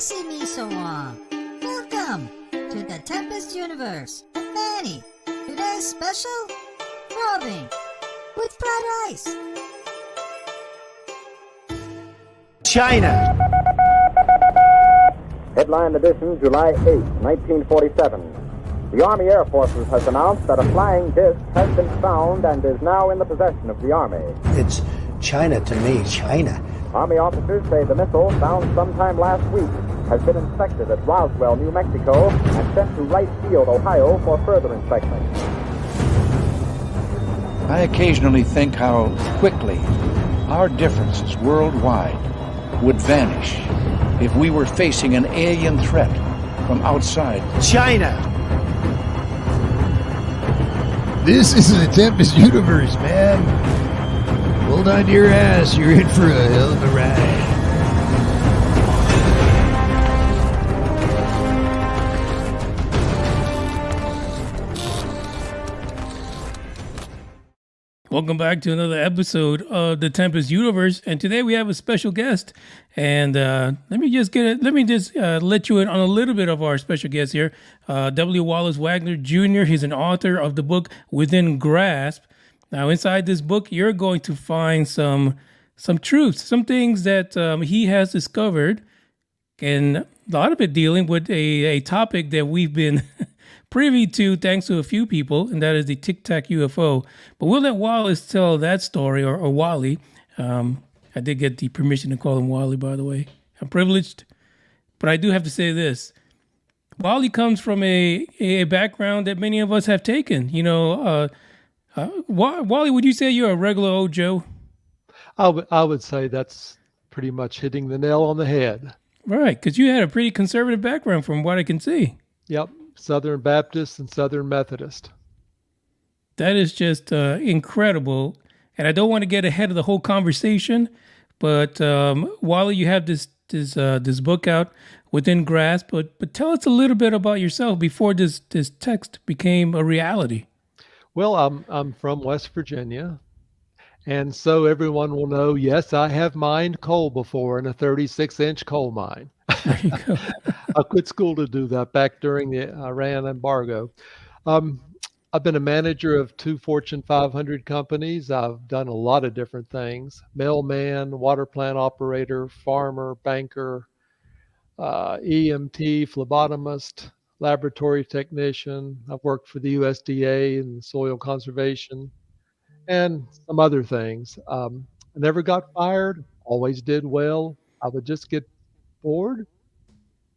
see me so long? Welcome to the Tempest Universe. Manny, today's special, Robin with fried ice. China. Headline edition, July 8, 1947. The Army Air Forces has announced that a flying disc has been found and is now in the possession of the Army. It's China to me, China. Army officers say the missile, found sometime last week, has been inspected at Roswell, New Mexico, and sent to Wright Field, Ohio, for further inspection. I occasionally think how quickly our differences worldwide would vanish if we were facing an alien threat from outside. China. This is the Tempest Universe, man. Hold on to your ass. You're in for a hell of a ride. Welcome back to another episode of the Tempest Universe, and today we have a special guest. And let me just let you in on a little bit of our special guest here, W. Wallace Wagner Jr. He's an author of the book Within Grasp. Now, inside this book, you're going to find some truths, some things that he has discovered, and a lot of it dealing with a topic that we've been privy to thanks to a few people, and that is the Tic-Tac UFO. But we'll let Wallace tell that story, or Wally. I did get the permission to call him Wally, by the way. I'm privileged. But I do have to say this. Wally comes from a background that many of us have taken. You know, Wally, would you say you're a regular old Joe? I would say that's pretty much hitting the nail on the head. Right, because you had a pretty conservative background from what I can see. Yep, Southern Baptist and Southern Methodist. That is just incredible. And I don't want to get ahead of the whole conversation, but Wally, you have this book out, Within Grasp. But tell us a little bit about yourself before this text became a reality. Well, I'm from West Virginia, and so everyone will know, yes, I have mined coal before in a 36-inch coal mine. There you go. I quit school to do that back during the Iran embargo. I've been a manager of 2 Fortune 500 companies. I've done a lot of different things: mailman, water plant operator, farmer, banker, EMT, phlebotomist, laboratory technician. I've worked for the USDA and soil conservation and some other things. I never got fired, always did well. I would just get bored,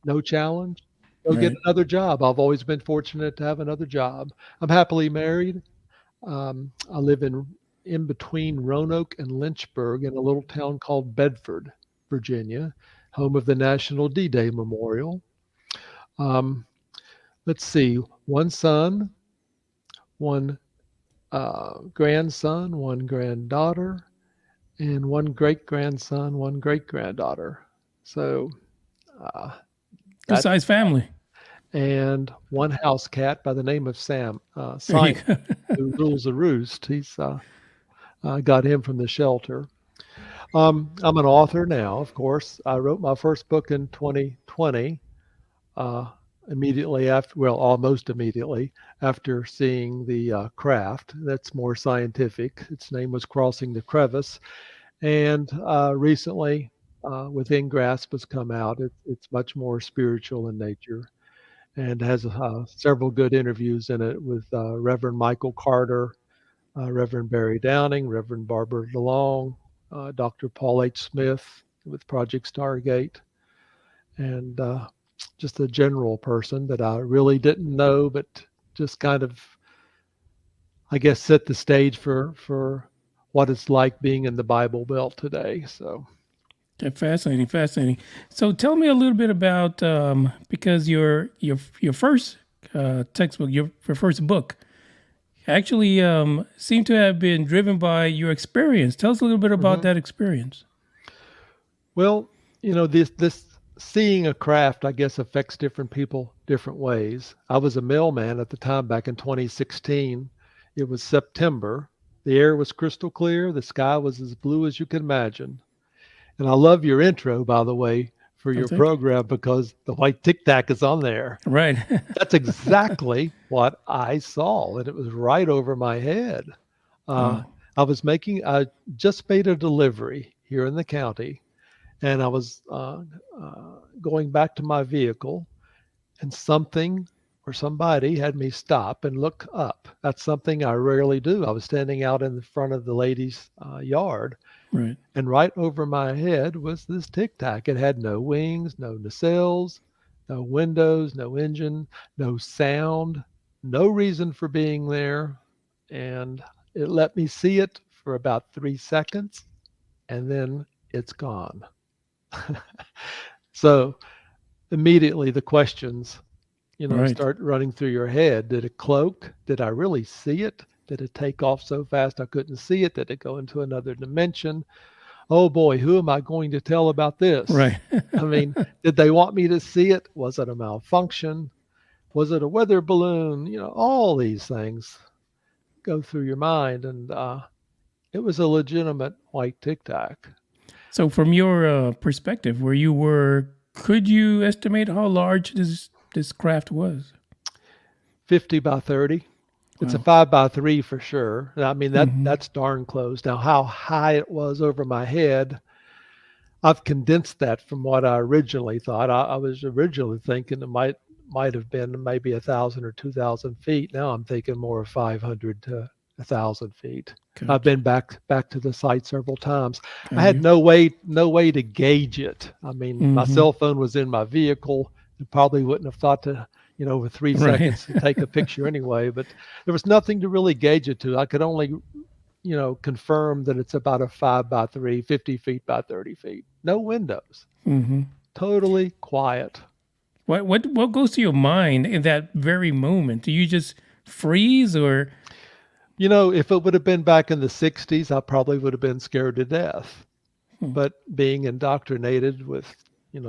no challenge, go get another job. I've always been fortunate to have another job. I'm happily married. I live in between Roanoke and Lynchburg in a little town called Bedford, Virginia, home of the National D-Day Memorial. Let's see, one son, one grandson, one granddaughter, and one great-grandson, one great-granddaughter. So, good size family. And one house cat by the name of Simon, who rules the roost. He's got him from the shelter. I'm an author now, of course. I wrote my first book in 2020. Immediately after, well, almost immediately after seeing the craft. That's more scientific. Its name was Crossing the Crevice. And recently, Within Grasp has come out. It's much more spiritual in nature and has several good interviews in it with Reverend Michael Carter, Reverend Barry Downing, Reverend Barbara DeLong, Dr. Paul H. Smith with Project Stargate, and just a general person that I really didn't know, but just kind of, I guess, set the stage for what it's like being in the Bible Belt today. So, fascinating. So, tell me a little bit about because your first textbook, your first book, actually seemed to have been driven by your experience. Tell us a little bit about that experience. Well, you know, this seeing a craft, I guess, affects different people different ways. I was a mailman at the time back in 2016. It was September. The air was crystal clear. The sky was as blue as you could imagine. And I love your intro, by the way, for your Okay. program because the white Tic-Tac is on there. Right. That's exactly what I saw, and it was right over my head. Uh, Wow. I just made a delivery here in the county, and I was going back to my vehicle, and something or somebody had me stop and look up. That's something I rarely do. I was standing out in the front of the lady's yard, Right. and right over my head was this Tic-Tac. It had no wings, no nacelles, no windows, no engine, no sound, no reason for being there. And it let me see it for about 3 seconds, and then it's gone. So immediately the questions, Right. start running through your head. Did it cloak? Did I really see it? Did it take off so fast I couldn't see it? Did it go into another dimension? Oh boy, who am I going to tell about this? Right. I mean, did they want me to see it? Was it a malfunction? Was it a weather balloon? All these things go through your mind. And it was a legitimate white Tic-Tac. So, from your perspective, where you were, could you estimate how large this craft was? 50 by 30. It's a Wow. 5 by 3 for sure. I mean, Hmm. that's darn close. Now, how high it was over my head, I've condensed that from what I originally thought. I was originally thinking it might have been maybe 1,000 or 2,000 feet. Now I'm thinking more of 500 to 1,000 feet. I've Gotcha. been back to the site several times. I Got had you. no way to gauge it. I mean, my Hmm. cell phone was in my vehicle. I probably wouldn't have thought to, over three Right. seconds to take a picture anyway. But there was nothing to really gauge it to. I could only confirm that it's about a 5 by 3, 50 feet by 30 feet. No windows. Hmm. Totally quiet. What goes to your mind in that very moment? Do you just freeze, or If it would have been back in the 60s, I probably would have been scared to death. But being indoctrinated with,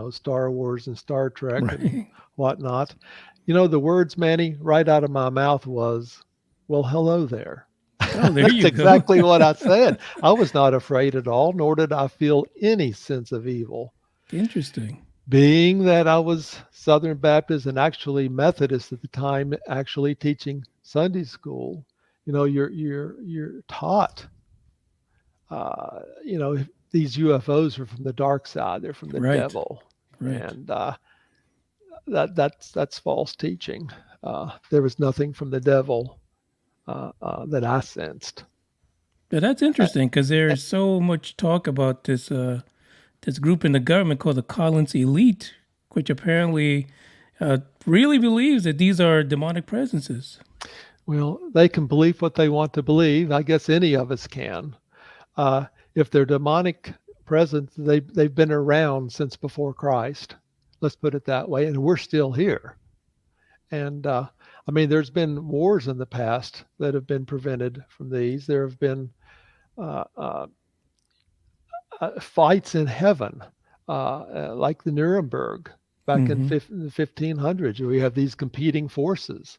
Star Wars and Star Trek and right? whatnot, the words, Manny, right out of my mouth was, well, hello there. Oh, there That's you go. exactly what I said. I was not afraid at all, nor did I feel any sense of evil. Interesting. Being that I was Southern Baptist and actually Methodist at the time, actually teaching Sunday school, you're taught, these UFOs are from the dark side; they're from the Right. devil, Right. and that's false teaching. There was nothing from the devil that I sensed. Yeah, that's interesting because there's so much talk about this group in the government called the Collins Elite, which apparently really believes that these are demonic presences. Well, they can believe what they want to believe. I guess any of us can. If they're demonic presence, they've been around since before Christ. Let's put it that way, and we're still here. And I mean, there's been wars in the past that have been prevented from these. There have been uh, uh, fights in heaven, like the Nuremberg back in Hmm. the 1500s, where we have these competing forces.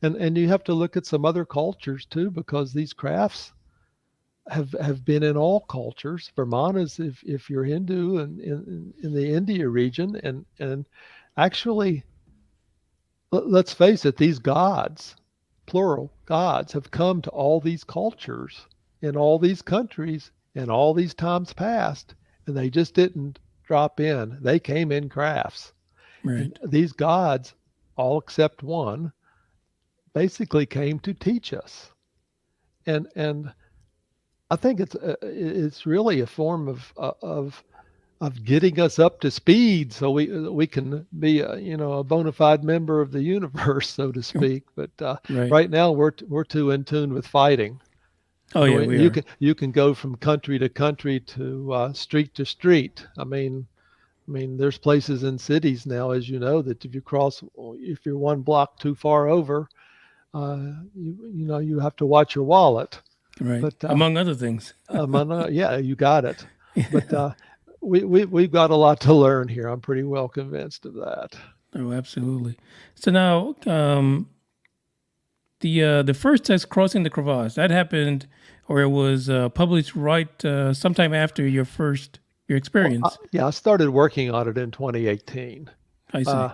And you have to look at some other cultures too, because these crafts have been in all cultures. Vermont is if you're Hindu and in the India region, and actually, let's face it, these gods, plural gods, have come to all these cultures in all these countries in all these times past, and they just didn't drop in. They came in crafts, and Right. these gods, all except one, basically came to teach us. And I think it's really a form of getting us up to speed, so we can be a bona fide member of the universe, so to speak. But Right. right now we're too in tune with fighting. Oh yeah, we are. You can go from country to country to street to street. I mean, there's places in cities now, as you know, that if you're one block too far over, you have to watch your wallet. Right. But Among other things. yeah, you got it. But we've got a lot to learn here. I'm pretty well convinced of that. Oh, absolutely. So now, the first test crossing the crevasse that happened, or it was published right sometime after your first your experience? Yeah, I started working on it in 2018. I see.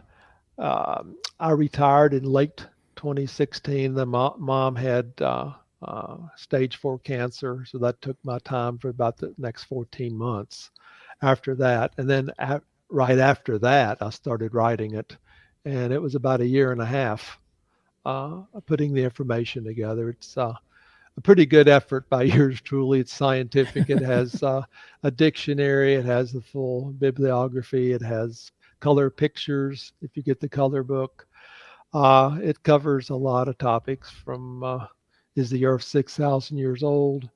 I retired in late 2016. The mom had stage 4 cancer, so that took my time for about the next 14 months after that. And then right after that, I started writing it, and it was about a year and a half putting the information together. It's a pretty good effort by yours truly. It's scientific. It has a dictionary. It has the full bibliography. It has color pictures if you get the color book. It covers a lot of topics from is the Earth 6,000 years old,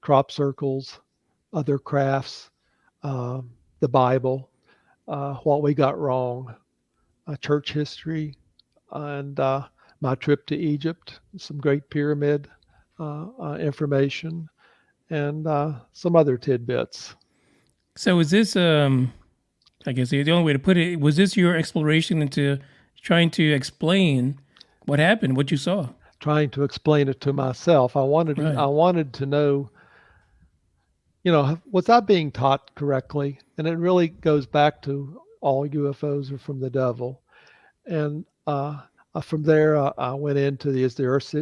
crop circles, other crafts, the Bible, what we got wrong, church history, and my trip to Egypt, some Great Pyramid information, and some other tidbits. So is this, I guess the only way to put it, was this your exploration into trying to explain what happened, what you saw? Trying to explain it to myself. I wanted to know, was I being taught correctly? And it really goes back to all UFOs are from the devil. And from there, I went into is the Earth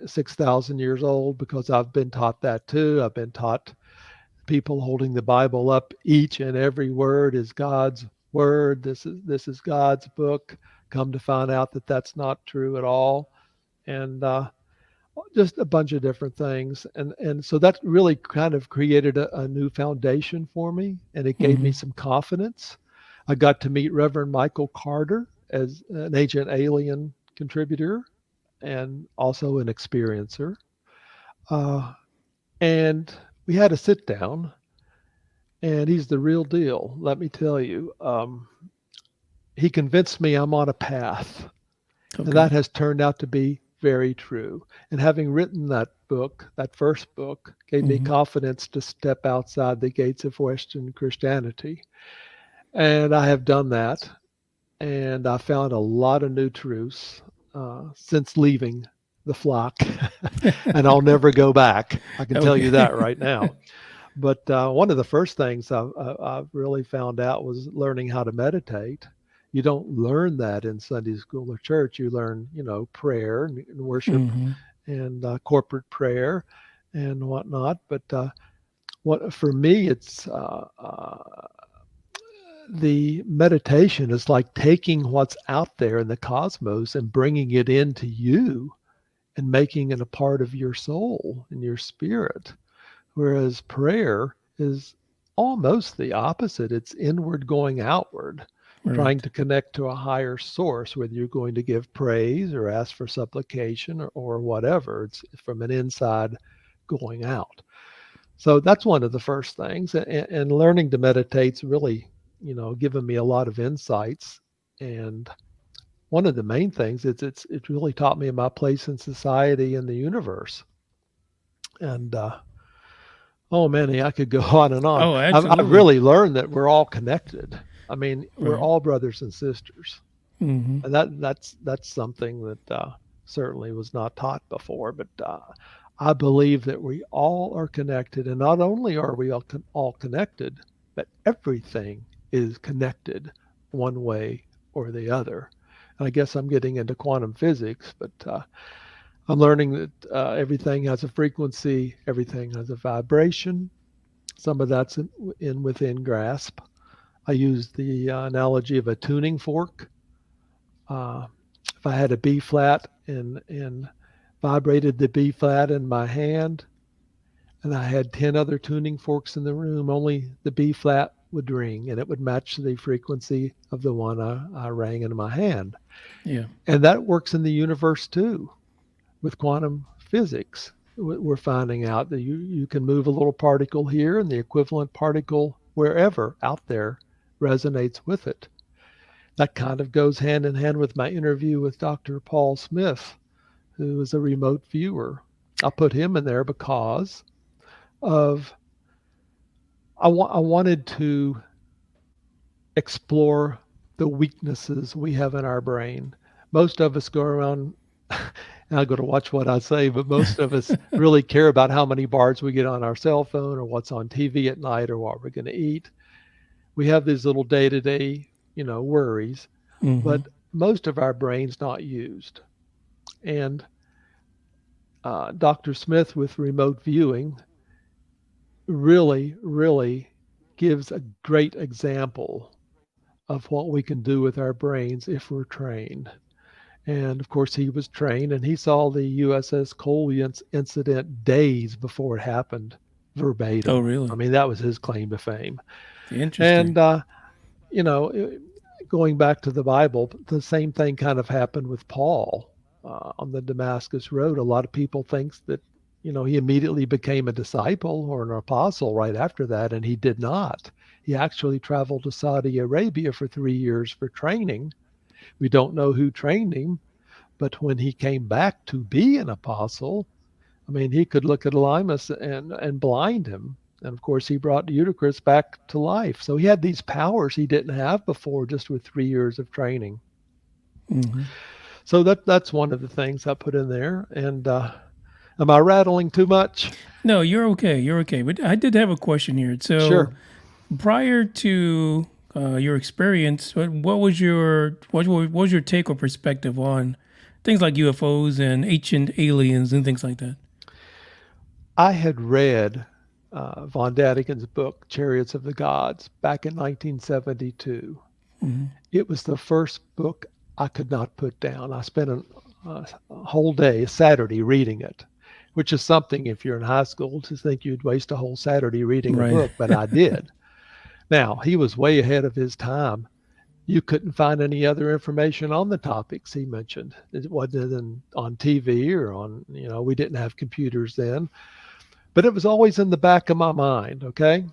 6,000 years old, because I've been taught that too. I've been taught people holding the Bible up, each and every word is God's word. This is God's book. Come to find out that that's not true at all. And just a bunch of different things. And so that really kind of created a new foundation for me, and it gave me some confidence. I got to meet Reverend Michael Carter as an Ancient Alien contributor and also an experiencer. And we had a sit down, and he's the real deal, let me tell you. He convinced me I'm on a path. Okay. And that has turned out to be very true. And having written that book, that first book, gave me confidence to step outside the gates of Western Christianity. And I have done that. And I found a lot of new truths since leaving the flock. And I'll never go back. I can tell you that right now. But one of the first things I really found out was learning how to meditate. You don't learn that in Sunday school or church. You learn, prayer and worship and corporate prayer and whatnot. But for me, it's the meditation is like taking what's out there in the cosmos and bringing it into you and making it a part of your soul and your spirit. Whereas prayer is almost the opposite. It's inward going outward, trying to connect to a higher source, whether you're going to give praise or ask for supplication or whatever. It's from an inside going out. So that's one of the first things. And learning to meditate's really, given me a lot of insights. And one of the main things is it's really taught me my place in society and the universe. And oh, Manny, I could go on and on. Oh, absolutely. I've really learned that we're all connected. I mean, we're all brothers and sisters. And that's something that certainly was not taught before. But I believe that we all are connected. And not only are we all connected, but everything is connected one way or the other. And I guess I'm getting into quantum physics, but I'm learning that everything has a frequency, everything has a vibration. Some of that's within grasp. I use the analogy of a tuning fork. If I had a B flat and vibrated the B flat in my hand, and I had 10 other tuning forks in the room, only the B flat would ring, and it would match the frequency of the one I rang in my hand. Yeah. And that works in the universe too. With quantum physics, we're finding out that you can move a little particle here, and the equivalent particle wherever out there resonates with it. That kind of goes hand in hand with my interview with Dr. Paul Smith, who is a remote viewer. I put him in there because of I wanted to explore the weaknesses we have in our brain. Most of us go around Now, got to watch what I say, but most of us really care about how many bars we get on our cell phone or what's on TV at night or what we're going to eat. We have these little day-to-day, worries, but most of our brain's not used. And Dr. Smith with remote viewing really, really gives a great example of what we can do with our brains if we're trained. And of course, he was trained and he saw the USS Cole incident days before it happened verbatim. Oh, really? I mean, that was his claim to fame. Interesting. And, going back to the Bible, the same thing kind of happened with Paul on the Damascus Road. A lot of people think that, he immediately became a disciple or an apostle right after that, and he did not. He actually traveled to Saudi Arabia for 3 years for training. We don't know who trained him, but when he came back to be an apostle, I mean, he could look at Elymas and blind him. And of course, he brought Eutychus back to life. So he had these powers he didn't have before just with 3 years of training. So that's one of the things I put in there. And am I rattling too much? No, you're okay. You're okay. But I did have a question here. So Sure. prior to your experience, what was your take or perspective on things like UFOs and ancient aliens and things like that? I had read von Daniken's book, Chariots of the Gods, back in 1972. It was the first book I could not put down. I spent a whole day, a Saturday, reading it, which is something if you're in high school to think you'd waste a whole Saturday reading a book, but I did. Now, he was way ahead of his time. You couldn't find any other information on the topics he mentioned. It wasn't on TV or on, we didn't have computers then. But it was always in the back of my mind, okay?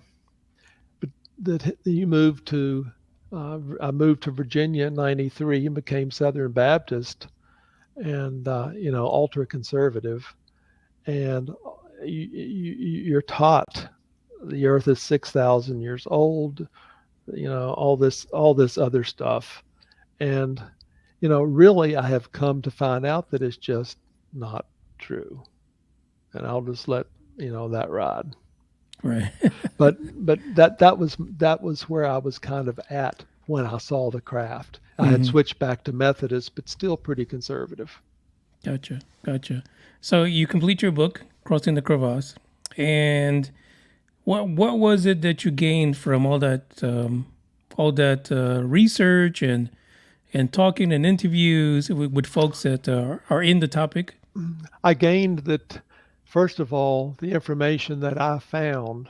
But that you moved to, I moved to Virginia in 93 and became Southern Baptist and, ultra conservative. And you're taught the earth is 6,000 years old, all this other stuff. And, really I have come to find out that it's just not true. And I'll just let that ride. Right. but that was where I was kind of at when I saw the craft. I had switched back to Methodist, but still pretty conservative. Gotcha. So you complete your book, Crossing the Crevasse, and what was it that you gained from all that research and talking and interviews with folks that are in the topic? I gained that. First of all, the information that I found,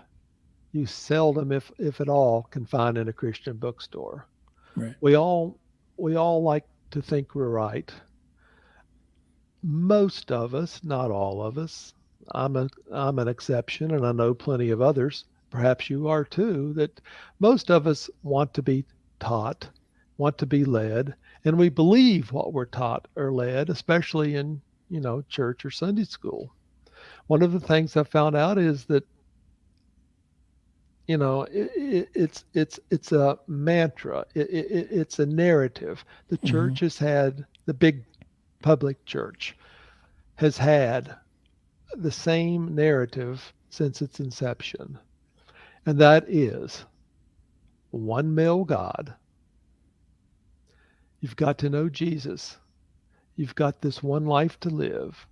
you seldom, if at all, can find in a Christian bookstore. Right. We all like to think we're right. Most of us, not all of us. I'm an exception, and I know plenty of others. Perhaps you are too. That most of us want to be taught, want to be led, and we believe what we're taught or led, especially in church or Sunday school. One of the things I found out is that, it's a mantra. It's a narrative. The church has had, the big public church has had the same narrative since its inception. And that is one male God. You've got to know Jesus. You've got this one life to live.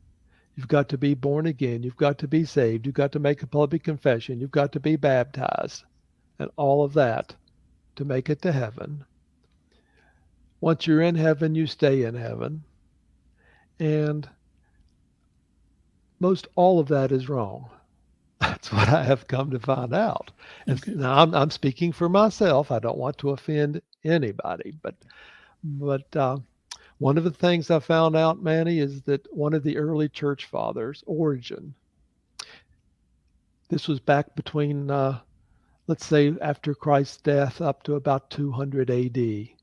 You've got to be born again. You've got to be saved. You've got to make a public confession. You've got to be baptized and all of that to make it to heaven. Once you're in heaven, you stay in heaven. And most all of that is wrong. That's what I have come to find out. And now I'm speaking for myself. I don't want to offend anybody, but one of the things I found out, Manny, is that one of the early church fathers, Origen, this was back between, let's say, after Christ's death up to about 200 AD. He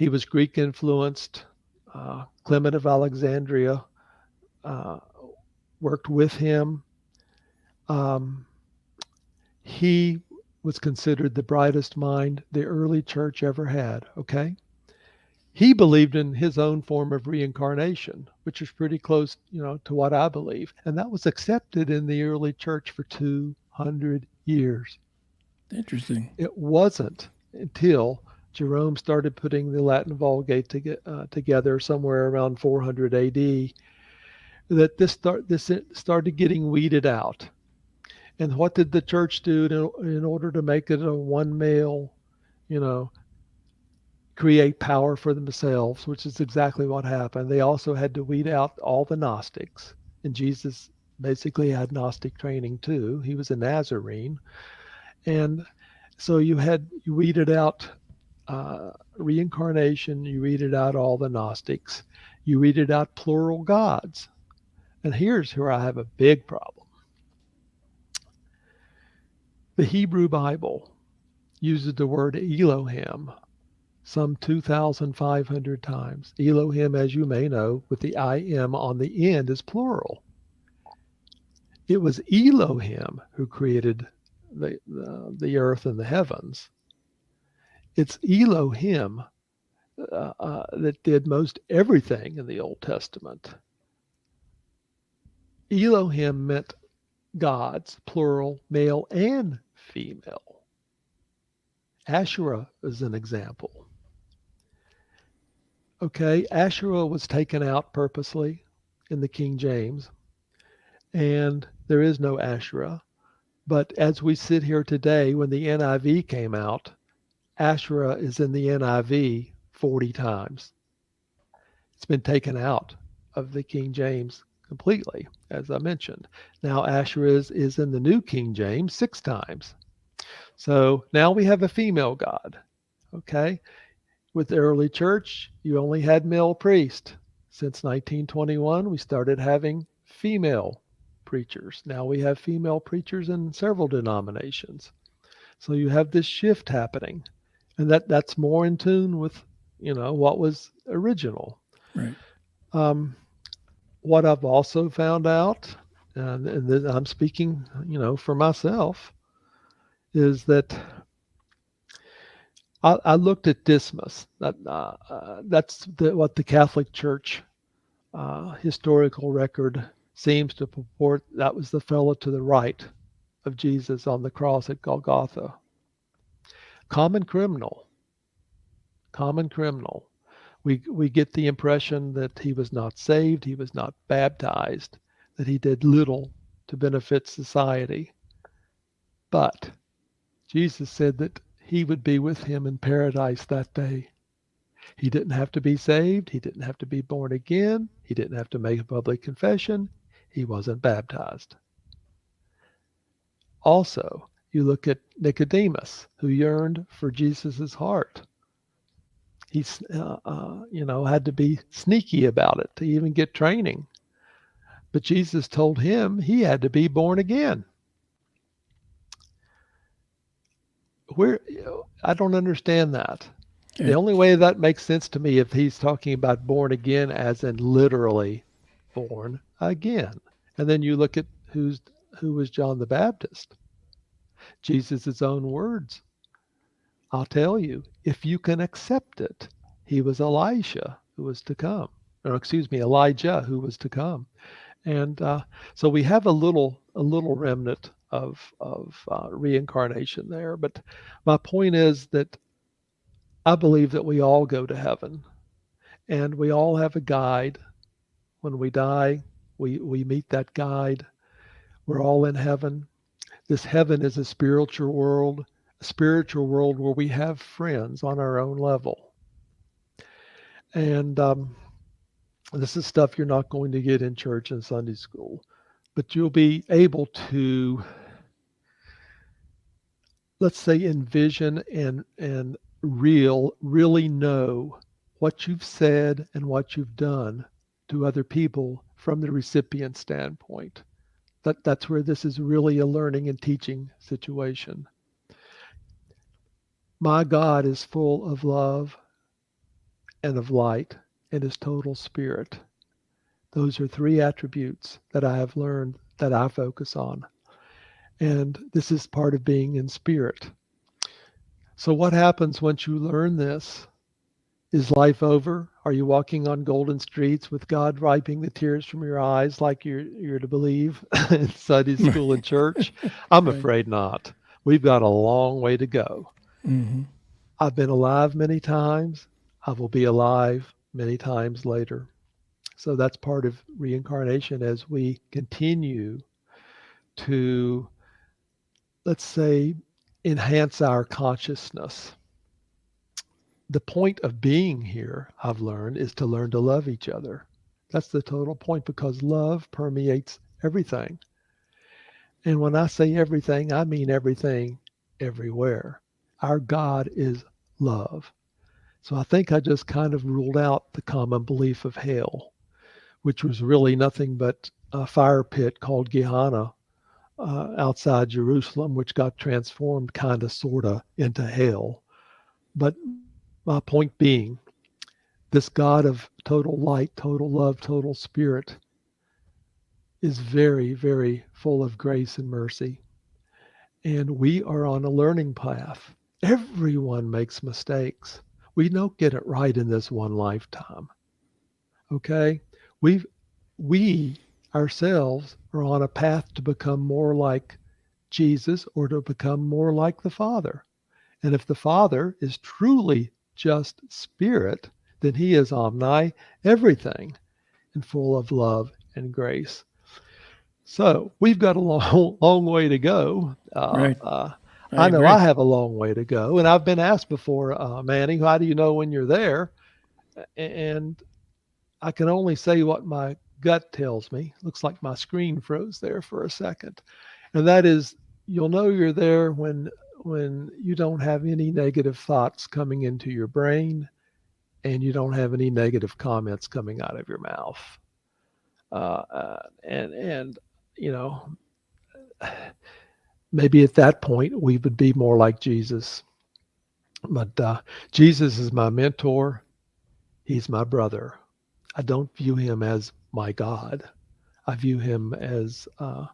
was Greek influenced. Clement of Alexandria worked with him. He was considered the brightest mind the early church ever had, okay? he believed in his own form of reincarnation, which is pretty close, to what I believe. And that was accepted in the early church for 200 years. Interesting. It wasn't until Jerome started putting the Latin Vulgate together somewhere around 400 AD that this started getting weeded out. And what did the church do in order to make it a one male, create power for themselves, which is exactly what happened? They also had to weed out all the Gnostics. And Jesus basically had Gnostic training too. He was a Nazarene. And so you weeded out reincarnation, you weeded out all the Gnostics, you weeded out plural gods. And here's where I have a big problem. The Hebrew Bible uses the word Elohim some 2,500 times. Elohim, as you may know, with the I-M on the end, is plural. It was Elohim who created the earth and the heavens. It's Elohim that did most everything in the Old Testament. Elohim meant gods, plural, male and female. Asherah is an example. Okay, Asherah was taken out purposely in the King James, and there is no Asherah. But as we sit here today, when the NIV came out, Asherah is in the NIV 40 times. It's been taken out of the King James completely, as I mentioned. Now Asherah is in the New King James 6 times. So now we have a female god. Okay. With the early church, you only had male priests. Since 1921, we started having female preachers. Now we have female preachers in several denominations. So you have this shift happening. And that's more in tune with, what was original. Right. What I've also found out, and I'm speaking, for myself, is that I looked at Dismas. That's what the Catholic Church historical record seems to purport. That was the fellow to the right of Jesus on the cross at Golgotha. Common criminal. We get the impression that he was not saved, he was not baptized, that he did little to benefit society. But Jesus said that he would be with him in paradise that day. He didn't have to be saved. He didn't have to be born again. He didn't have to make a public confession. He wasn't baptized. Also, you look at Nicodemus, who yearned for Jesus's heart. He's, had to be sneaky about it to even get training. But Jesus told him he had to be born again. I don't understand that. Okay. The only way that makes sense to me if he's talking about born again as in literally born again. And then you look at who was John the Baptist. Jesus' own words. I'll tell you, if you can accept it, he was Elijah who was to come. Elijah who was to come. And so we have a little remnant of reincarnation there. But my point is that I believe that we all go to heaven, and we all have a guide. When we die, we meet that guide. We're all in heaven. This heaven is a spiritual world where we have friends on our own level. And this is stuff you're not going to get in church and Sunday school, but you'll be able to, let's say, envision and really know what you've said and what you've done to other people from the recipient standpoint. That's where this is really a learning and teaching situation. My God is full of love and of light and is total spirit. Those are 3 attributes that I have learned that I focus on. And this is part of being in spirit. So what happens once you learn this? Is life over? Are you walking on golden streets with God wiping the tears from your eyes like you're to believe in Sunday school and church? I'm Right. afraid not. We've got a long way to go. Mm-hmm. I've been alive many times. I will be alive many times later. So that's part of reincarnation as we continue to, let's say, enhance our consciousness. The point of being here, I've learned, is to learn to love each other. That's the total point, because love permeates everything. And when I say everything, I mean everything, everywhere. Our God is love. So I think I just kind of ruled out the common belief of hell, which was really nothing but a fire pit called Gehenna outside Jerusalem, which got transformed kind of, sort of, into hell. But my point being, this God of total light, total love, total spirit is very, very full of grace and mercy. And we are on a learning path. Everyone makes mistakes. We don't get it right in this one lifetime. Okay? We ourselves are on a path to become more like Jesus, or to become more like the Father. And if the Father is truly just spirit, then he is omni everything and full of love and grace. So we've got a long, long way to go. Right. I know agree. I have a long way to go. And I've been asked before, Manny, how do you know when you're there? And I can only say what my gut tells me. Looks like my screen froze there for a second. And that is, you'll know you're there when you don't have any negative thoughts coming into your brain, and you don't have any negative comments coming out of your mouth. And you know, maybe at that point we would be more like Jesus. But Jesus is my mentor. He's my brother. I don't view him as my God. I view him as a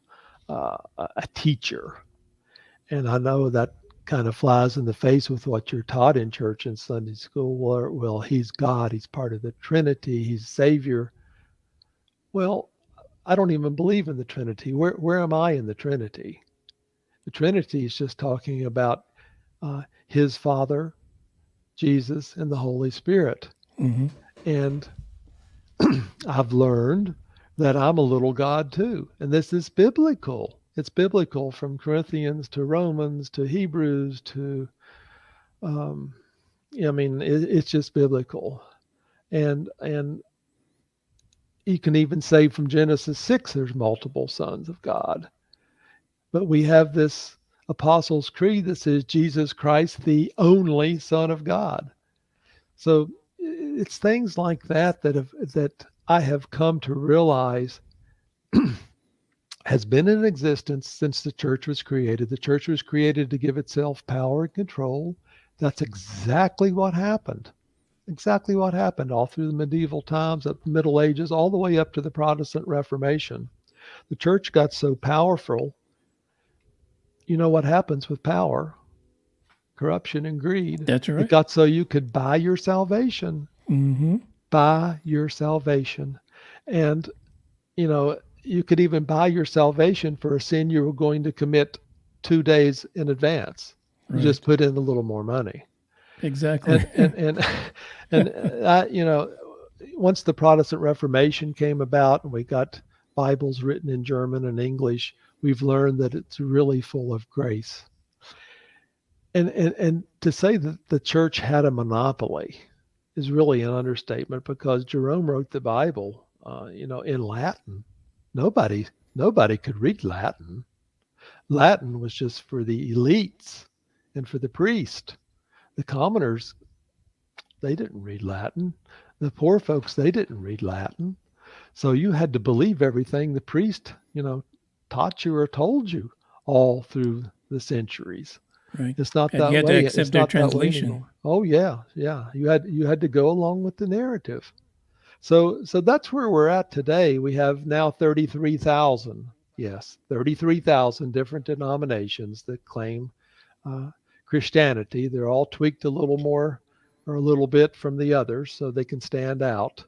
teacher. And I know that kind of flies in the face with what you're taught in church and Sunday school. Well, he's God. He's part of the Trinity. He's Savior. Well, I don't even believe in the Trinity. Where am I in the Trinity? The Trinity is just talking about his Father, Jesus, and the Holy Spirit. Mm-hmm. And I've learned that I'm a little God too. And this is biblical. It's biblical, from Corinthians to Romans to Hebrews to, it's just biblical. And you can even say from Genesis 6, there's multiple sons of God. But we have this Apostles' Creed that says Jesus Christ, the only Son of God. So it's things like that that I have come to realize has been in existence since the church was created. The church was created to give itself power and control. That's exactly what happened. Exactly what happened all through the medieval times, the Middle Ages, all the way up to the Protestant Reformation. The church got so powerful. You know what happens with power? Corruption and greed. That's right. It got so you could buy your salvation. Mm-hmm. Buy your salvation. And, you could even buy your salvation for a sin you were going to commit 2 days in advance. You Right. just put in a little more money. Exactly. And once the Protestant Reformation came about and we got Bibles written in German and English, we've learned that it's really full of grace. And to say that the church had a monopoly is really an understatement, because Jerome wrote the Bible, in Latin. Nobody could read Latin. Latin was just for the elites and for the priest. The commoners, they didn't read Latin. The poor folks, they didn't read Latin. So you had to believe everything the priest, taught you or told you all through the centuries. Right. It's not And that you had way. to accept It's their not that way translation. anymore. Oh yeah. You had to go along with the narrative. So that's where we're at today. We have now 33,000. Yes, 33,000 different denominations that claim Christianity. They're all tweaked a little more or a little bit from the others so they can stand out.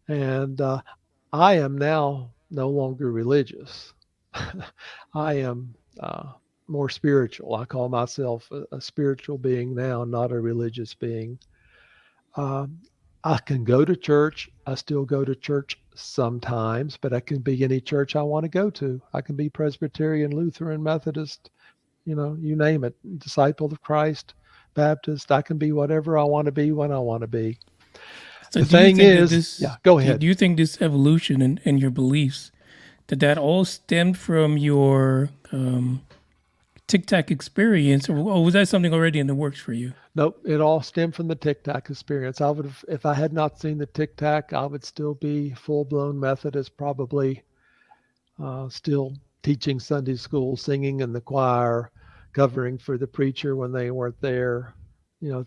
And I am now no longer religious. I am more spiritual. I call myself a spiritual being now, not a religious being. Um, I can go to church. I still go to church sometimes, but I can be any church I want to go to. I can be Presbyterian, Lutheran, Methodist, you name it, Disciple of Christ, Baptist. I can be whatever I want to be when I want to be. So The do you thing think that is, this, yeah, go do you, ahead. do you think this evolution in your beliefs, that all stemmed from your Tic-Tac experience, or was that something already in the works for you? Nope, it all stemmed from the Tic-Tac experience. I would have, if I had not seen the Tic-Tac, I would still be full-blown Methodist, probably still teaching Sunday school, singing in the choir, covering for the preacher when they weren't there,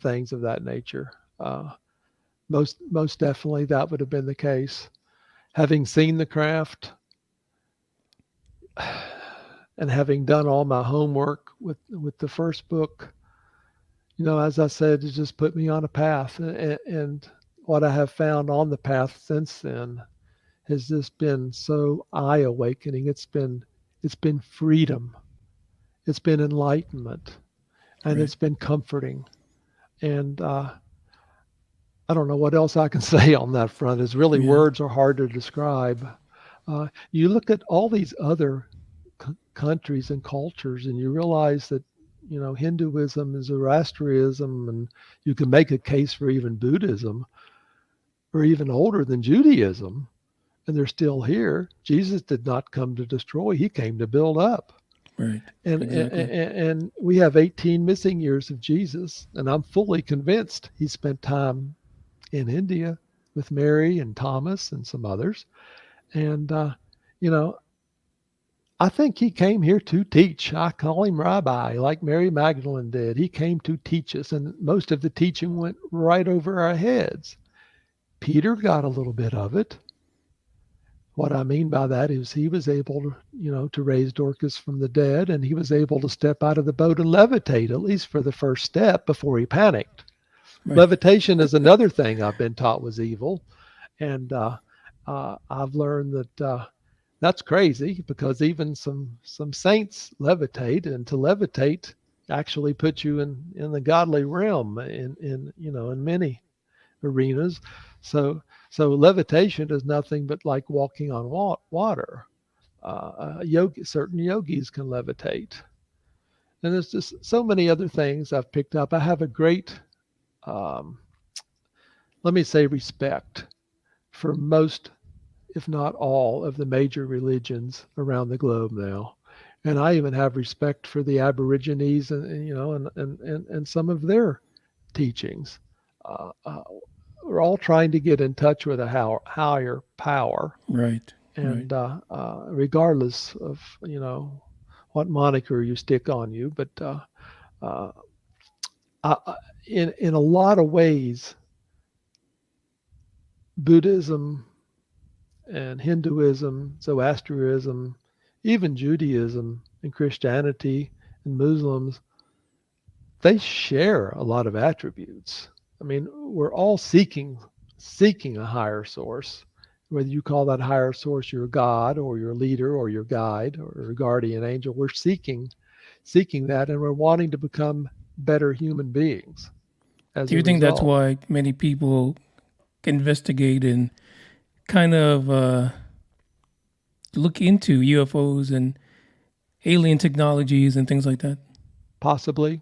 things of that nature. Most definitely that would have been the case. Having seen the craft and having done all my homework with the first book, as I said, it just put me on a path. And what I have found on the path since then has just been so eye awakening. It's been freedom. It's been enlightenment, and Right. it's been comforting. And I don't know what else I can say on that front. Is really Yeah. words are hard to describe. You look at all these other countries and cultures, and you realize that Hinduism and Zoroastrianism, and you can make a case for even Buddhism, or even older than Judaism, and they're still here. Jesus did not come to destroy; he came to build up. Right. And, Exactly. and we have 18 missing years of Jesus, and I'm fully convinced he spent time in India with Mary and Thomas and some others. And you know, I think he came here to teach. I call him Rabbi, like Mary Magdalene did. He came to teach us, and most of the teaching went right over our heads. Peter got a little bit of it. What I mean by that is he was able to raise Dorcas from the dead, and he was able to step out of the boat and levitate, at least for the first step, before he panicked. Right. Levitation is another thing I've been taught was evil, and I've learned that that's crazy, because even some saints levitate, and to levitate actually puts you in the godly realm in many arenas. So levitation is nothing but like walking on water. Certain yogis can levitate, and there's just so many other things I've picked up. I have a great, um, let me say, respect for most, if not all, of the major religions around the globe now. And I even have respect for the Aborigines, and some of their teachings. Uh, uh, we're all trying to get in touch with a higher power, Right. Right. and regardless of what moniker you stick on you, but uh, in a lot of ways, Buddhism and Hinduism, Zoroastrianism, even Judaism and Christianity and Muslims, they share a lot of attributes. I mean, we're all seeking a higher source, whether you call that higher source your God or your leader or your guide or your guardian angel. We're seeking that, and we're wanting to become better human beings as Do a you think that's result. why many people investigate and kind of look into UFOs and alien technologies and things like that? Possibly.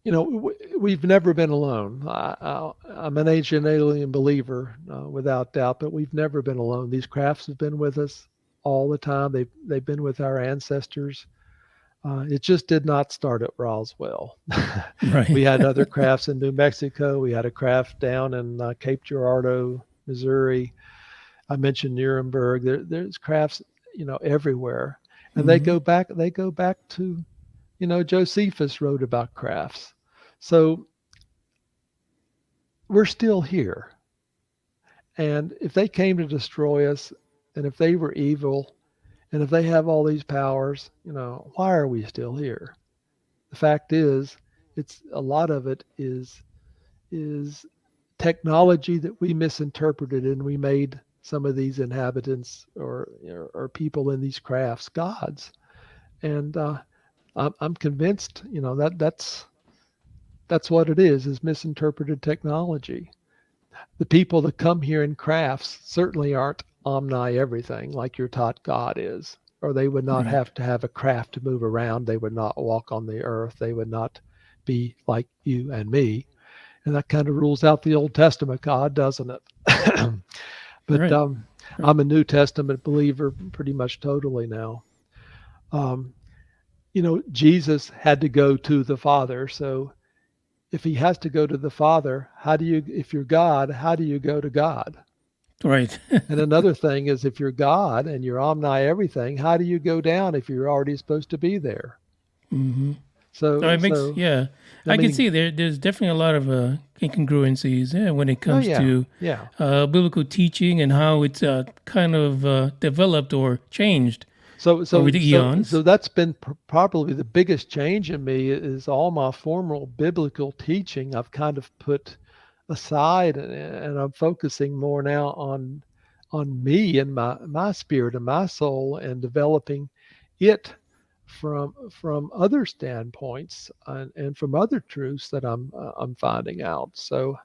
We've never been alone. I'm an ancient alien believer, without doubt, but we've never been alone. These crafts have been with us all the time. They've been with our ancestors. It just did not start at Roswell. Right. We had other crafts in New Mexico. We had a craft down in Cape Girardeau, Missouri. I mentioned Nuremberg. There's crafts, everywhere, and they go back. They go back to, Josephus wrote about crafts. So we're still here. And if they came to destroy us, and if they were evil, and if they have all these powers, why are we still here? the fact is, it's a lot of it is technology that we misinterpreted, and we made some of these inhabitants or people in these crafts gods. And I'm convinced, that's what it is misinterpreted technology. The people that come here in crafts certainly aren't omni everything like you're taught God is, or they would not Right. have to have a craft to move around. They would not walk on the earth. They would not be like you and me. And that kind of rules out the Old Testament God, doesn't it? But Right. I'm a New Testament believer pretty much totally now. Jesus had to go to the Father. So if he has to go to the Father, if you're God, how do you go to God? Right. And another thing is, if you're God and you're omni everything, how do you go down if you're already supposed to be there? Mm-hmm. So, No, it makes so yeah. I I can mean, see there's definitely a lot of incongruencies when it comes to yeah. biblical teaching and how it's kind of developed or changed So, over so, the so, eons. so that's been probably the biggest change in me is all my formal biblical teaching I've kind of put aside, and I'm focusing more now on me and my spirit and my soul, and developing it from other standpoints, and from other truths that I'm finding out. So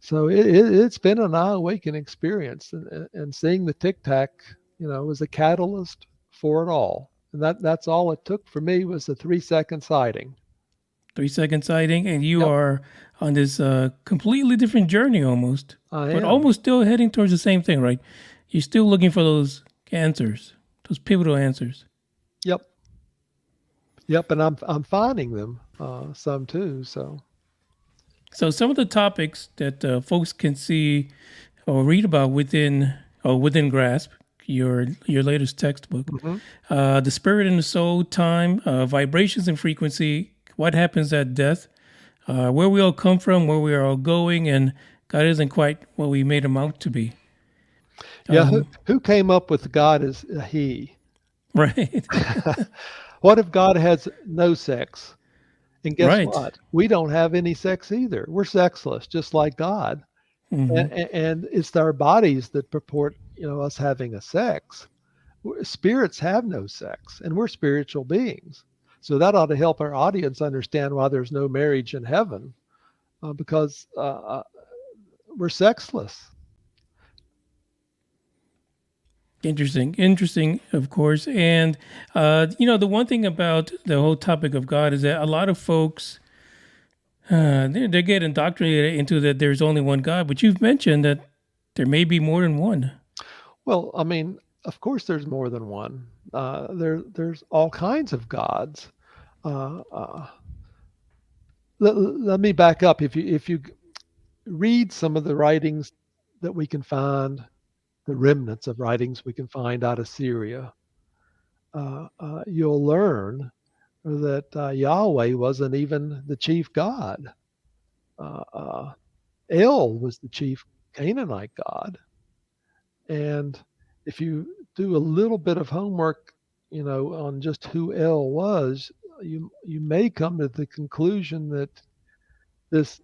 it's been an eye-awakening experience, and seeing the Tic-Tac, was a catalyst for it all. And that's all it took for me was a 3-second sighting. 3 second sighting, and you Yep, are on this completely different journey almost, I but am. almost still heading towards the same thing, right? You're still looking for those answers, those pivotal answers. Yep, yep, and I'm finding them some too. So So some of the topics that folks can see or read about within Grasp, your latest textbook, mhm. the spirit and the soul, time, vibrations and frequency, what happens at death, where we all come from, where we are all going, and God isn't quite what we made him out to be. Yeah, who came up with God as a he? Right, What if God has no sex? And guess right. what? We don't have any sex either. We're sexless, just like God. Hmm. And it's our bodies that purport, us having a sex. Spirits have no sex, and we're spiritual beings. So that ought to help our audience understand why there's no marriage in heaven, because we're sexless. Interesting, of course. And the one thing about the whole topic of God is that a lot of folks they get indoctrinated into that there's only one God, but you've mentioned that there may be more than one. Well, I mean, of course, there's more than one. There's all kinds of gods. Uh, uh, let me back up. If you read some of the writings that we can find, the remnants of writings we can find out of Syria, you'll learn that Yahweh wasn't even the chief god. Uh, uh, El was the chief Canaanite god. And if you do a little bit of homework, on just who El was, you may come to the conclusion that this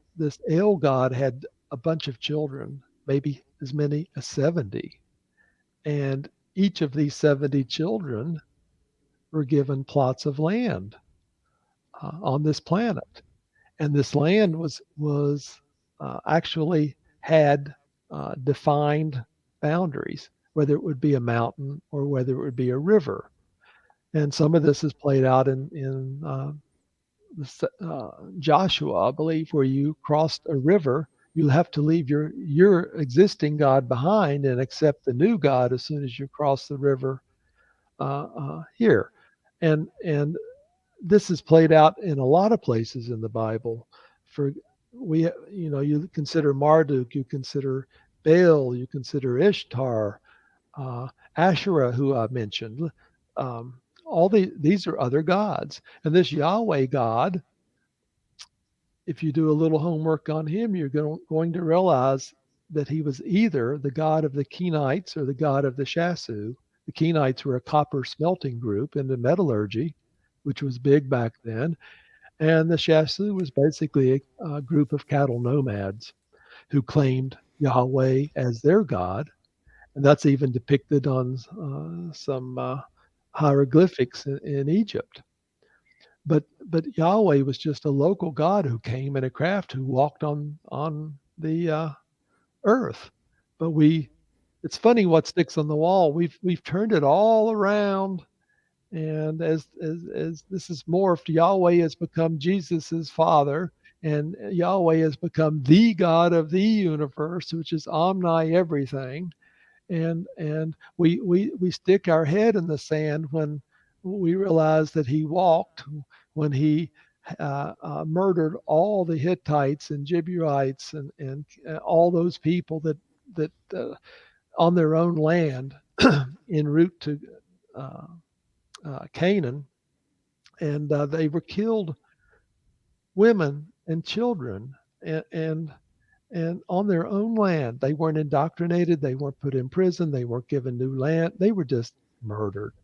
El god had a bunch of children, maybe as many as 70. And each of these 70 children were given plots of land on this planet. And this land was actually had defined boundaries, whether it would be a mountain or whether it would be a river. And some of this is played out in Joshua, I believe, where you crossed a river. You have to leave your existing God behind and accept the new God as soon as you cross the river here. And this is played out in a lot of places in the Bible. For you consider Marduk, you consider Baal, you consider Ishtar, Asherah, who I mentioned. All these are other gods, and this Yahweh God, if you do a little homework on him, you're going to realize that he was either the god of the Kenites or the god of the Shasu. The Kenites were a copper smelting group into metallurgy, which was big back then. And the Shasu was basically a group of cattle nomads who claimed Yahweh as their God. And that's even depicted on some hieroglyphics in Egypt. But Yahweh was just a local God who came in a craft, who walked on the earth. But it's funny what sticks on the wall. We've turned it all around, and as this is morphed, Yahweh has become Jesus's father, and Yahweh has become the God of the universe, which is omni everything. And we stick our head in the sand when we realize that he walked, when he murdered all the Hittites and Jebusites and all those people that on their own land en route to uh, Canaan, and they were killed, women and children, and on their own land. They weren't indoctrinated. They weren't put in prison. They weren't given new land. They were just murdered.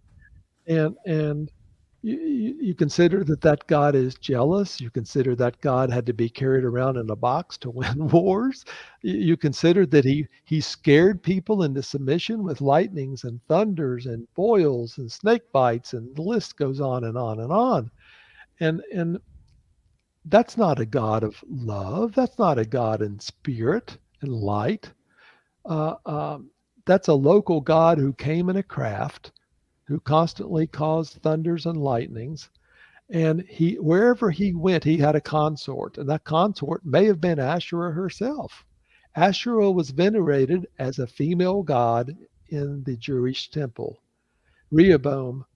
And you consider that God is jealous. You consider that God had to be carried around in a box to win wars. You consider that he scared people into submission with lightnings and thunders and boils and snake bites, and the list goes on and on and on. And that's not a God of love. That's not a God in spirit and light. Uh, um, that's a local God who came in a craft, who constantly caused thunders and lightnings. And wherever he went, he had a consort, and that consort may have been Asherah herself. Asherah was venerated as a female god in the Jewish temple, Rehoboam,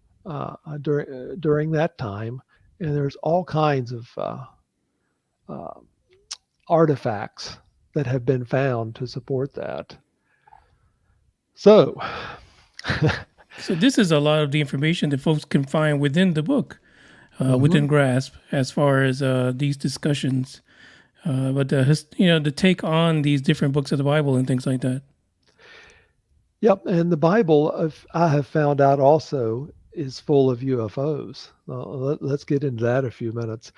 during that time. And there's all kinds of uh, artifacts that have been found to support that. So, So this is a lot of the information that folks can find within the book, within Grasp, as far as these discussions. But the take on these different books of the Bible and things like that. Yep, and the Bible, I have found out also, is full of UFOs. Let's get into that a few minutes.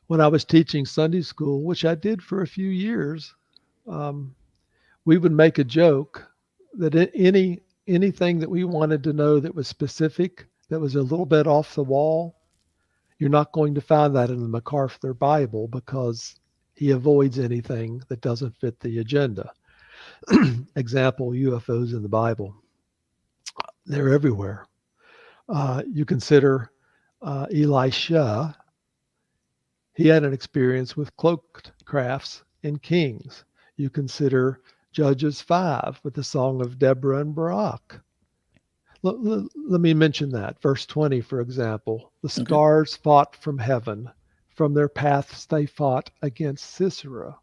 When I was teaching Sunday school, which I did for a few years, we would make a joke that anything that we wanted to know that was specific, that was a little bit off the wall, you're not going to find that in the MacArthur Bible, because he avoids anything that doesn't fit the agenda. Example, UFOs in the Bible. They're everywhere. You consider Elisha. He had an experience with cloaked crafts in Kings. You consider Judges 5 with the song of Deborah and Barak. Let me mention that. Verse 20, for example. The scars fought from heaven. From their paths they fought against Sisera.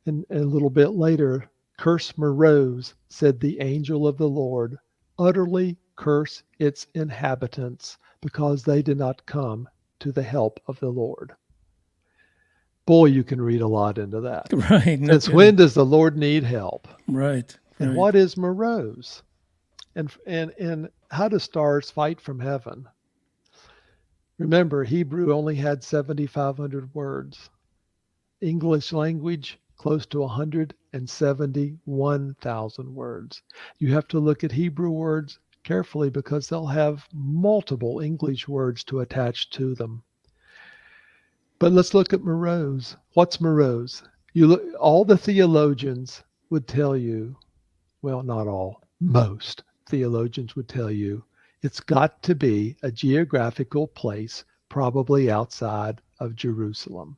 And a little bit later, curse Meroz, said the angel of the Lord. Utterly curse its inhabitants, because they did not come to the help of the Lord. Boy, you can read a lot into that. Right. Since when does the Lord need help? Right. And what is Meroz? And how do stars fight from heaven? Remember, Hebrew only had 7,500 words. English language, close to 171,000 words. You have to look at Hebrew words carefully, because they'll have multiple English words to attach to them. But let's look at Meroz. What's Meroz? All the theologians would tell you, well, not all, most theologians would tell you, it's got to be a geographical place, probably outside of Jerusalem.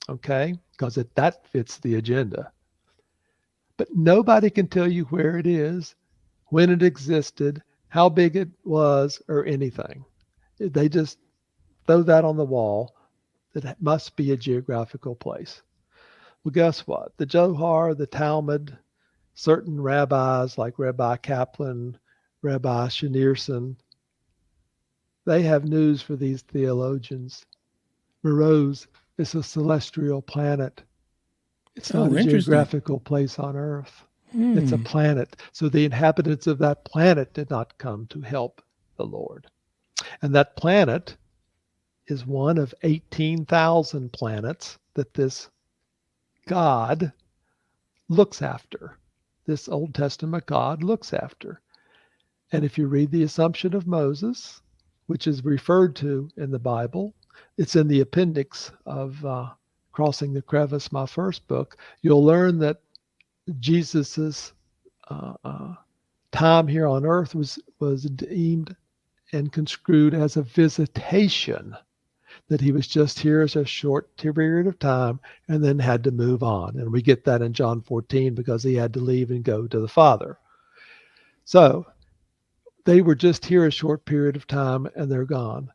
Okay? Because that fits the agenda. But nobody can tell you where it is, when it existed, how big it was, or anything. They just throw that on the wall, that it must be a geographical place. Well, guess what? The Zohar, the Talmud, certain rabbis like Rabbi Kaplan, Rabbi Schneerson, they have news for these theologians. Meroz is a celestial planet. It's not a geographical place on Earth. It's a planet. So the inhabitants of that planet did not come to help the Lord. And that planet is one of 18,000 planets that this God looks after. This Old Testament God looks after. And if you read the Assumption of Moses, which is referred to in the Bible, it's in the appendix of Crossing the Crevice, my first book, you'll learn that Jesus's time here on earth was deemed and construed as a visitation, that he was just here as a short period of time and then had to move on. And we get that in John 14 because he had to leave and go to the Father. So they were just here a short period of time and they're gone.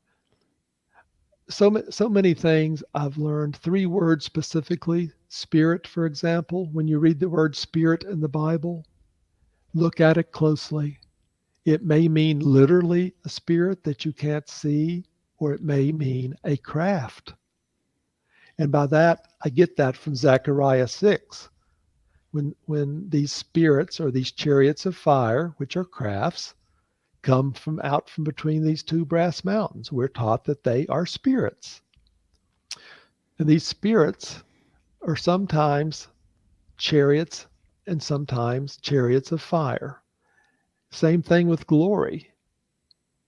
So many things I've learned. 3 words specifically. Spirit, for example. When you read the word spirit in the Bible, look at it closely. It may mean literally a spirit that you can't see, or it may mean a craft. And by that, I get that from Zechariah 6. When these spirits or these chariots of fire, which are crafts, come from out from between these 2 brass mountains, we're taught that they are spirits. And these spirits are sometimes chariots and sometimes chariots of fire. Same thing with glory.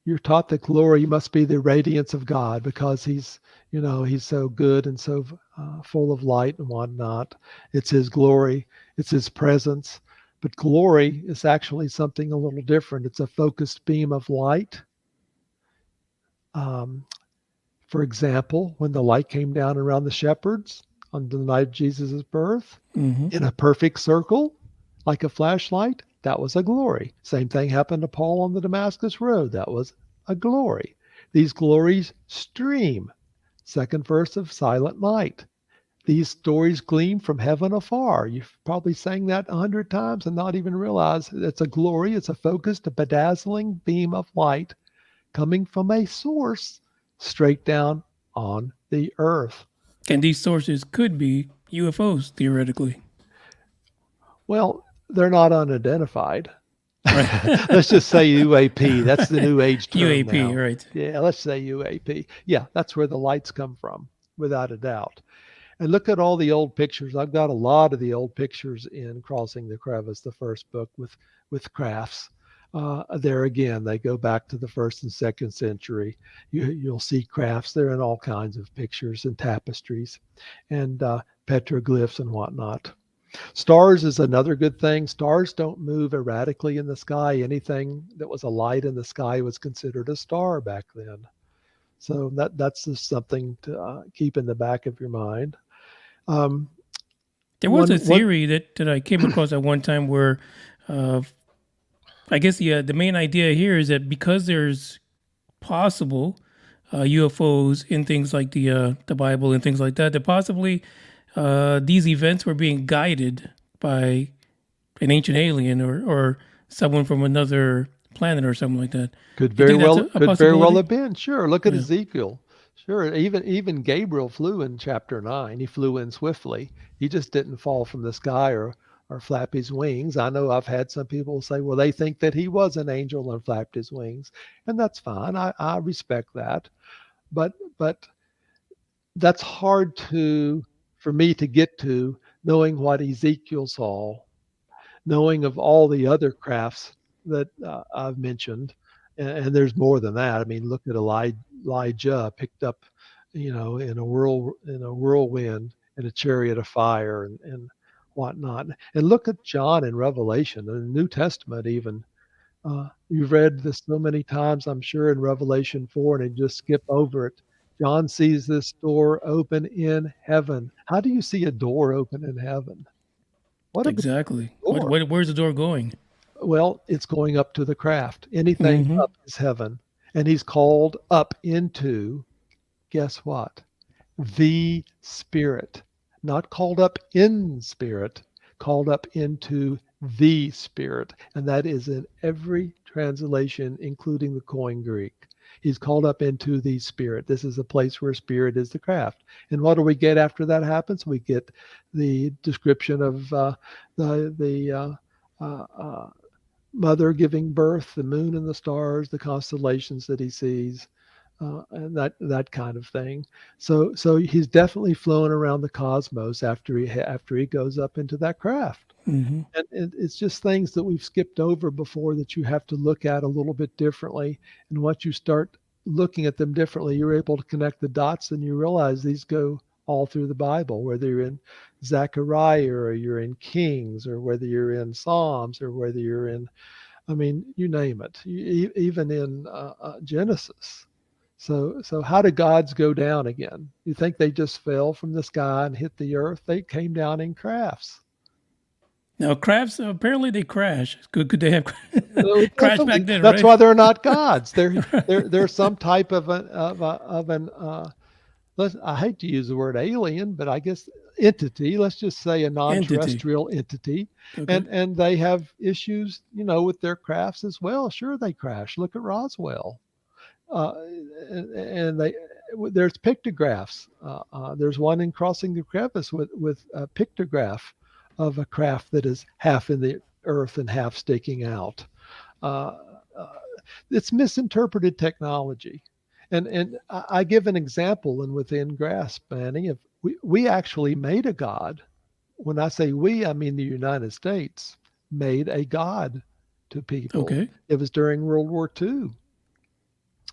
You're taught that glory must be the radiance of God because he's so good and so full of light and whatnot. It's his glory. It's his presence. But glory is actually something a little different. It's a focused beam of light. For example, when the light came down around the shepherds on the night of Jesus' birth, in a perfect circle, like a flashlight, that was a glory. Same thing happened to Paul on the Damascus Road. That was a glory. These glories stream. Second verse of Silent Night. These stories gleam from heaven afar. You've probably sang that 100 times and not even realize it's a glory. It's a focused, a bedazzling beam of light coming from a source straight down on the earth. And these sources could be UFOs, theoretically. Well, they're not unidentified. Let's just say UAP. That's the new age term UAP, now. right. Yeah, let's say UAP. Yeah, that's where the lights come from, without a doubt. And look at all the old pictures. I've got a lot of the old pictures in Crossing the Crevice, the first book with crafts. There again, they go back to the 1st and 2nd century. You'll see crafts. They're in all kinds of pictures and tapestries and petroglyphs and whatnot. Stars is another good thing. Stars don't move erratically in the sky. Anything that was a light in the sky was considered a star back then. So that's just something to keep in the back of your mind. There was a theory that I came across at one time where I guess the main idea here is that because there's possible UFOs in things like the Bible and things like that, that possibly these events were being guided by an ancient alien or someone from another planet or something like that. Could very well have been. Sure. Look at Ezekiel. Sure. Even Gabriel flew in chapter 9. He flew in swiftly. He just didn't fall from the sky or flap his wings. I know I've had some people say, well, they think that he was an angel and flapped his wings. And that's fine. I respect that. But that's hard for me to get to, knowing what Ezekiel saw, knowing of all the other crafts that I've mentioned. And there's more than that. I mean, look at Elijah picked up, in a whirlwind in a chariot of fire and whatnot. And look at John in Revelation, in the New Testament even. You've read this so many times, I'm sure, in Revelation 4, and just skip over it. John sees this door open in heaven. How do you see a door open in heaven? Exactly. Where's the door going? Well, it's going up to the craft. Anything up is heaven. And he's called up into, guess what? The Spirit. Not called up in spirit, called up into the Spirit. And that is in every translation, including the Koine Greek. He's called up into the Spirit. This is a place where spirit is the craft. And what do we get after that happens? We get the description of the mother giving birth, the moon and the stars, the constellations that he sees, and that kind of thing. So he's definitely flown around the cosmos after he goes up into that craft. Hmm. And it's just things that we've skipped over before that you have to look at a little bit differently. And once you start looking at them differently, you're able to connect the dots and you realize these go all through the Bible, whether you're in Zechariah or you're in Kings or whether you're in Psalms or whether you're in, I mean, you name it, even in Genesis. So how do gods go down again? You think they just fell from the sky and hit the earth? They came down in crafts. Now, crafts apparently they crash. Could they have So crashed back then? that's right? why they're not gods. They're some type of an I hate to use the word alien, but I guess entity. Let's just say a non-terrestrial entity, Okay. and they have issues, with their crafts as well. Sure, they crash. Look at Roswell, and there's pictographs. There's one in Crossing the Crevice with a pictograph of a craft that is half in the earth and half sticking out. Uh, it's misinterpreted technology. And I give an example, and within grasp, Manny, if we actually made a god. When I say we, I mean the United States made a god to people. Okay. It was during World War II.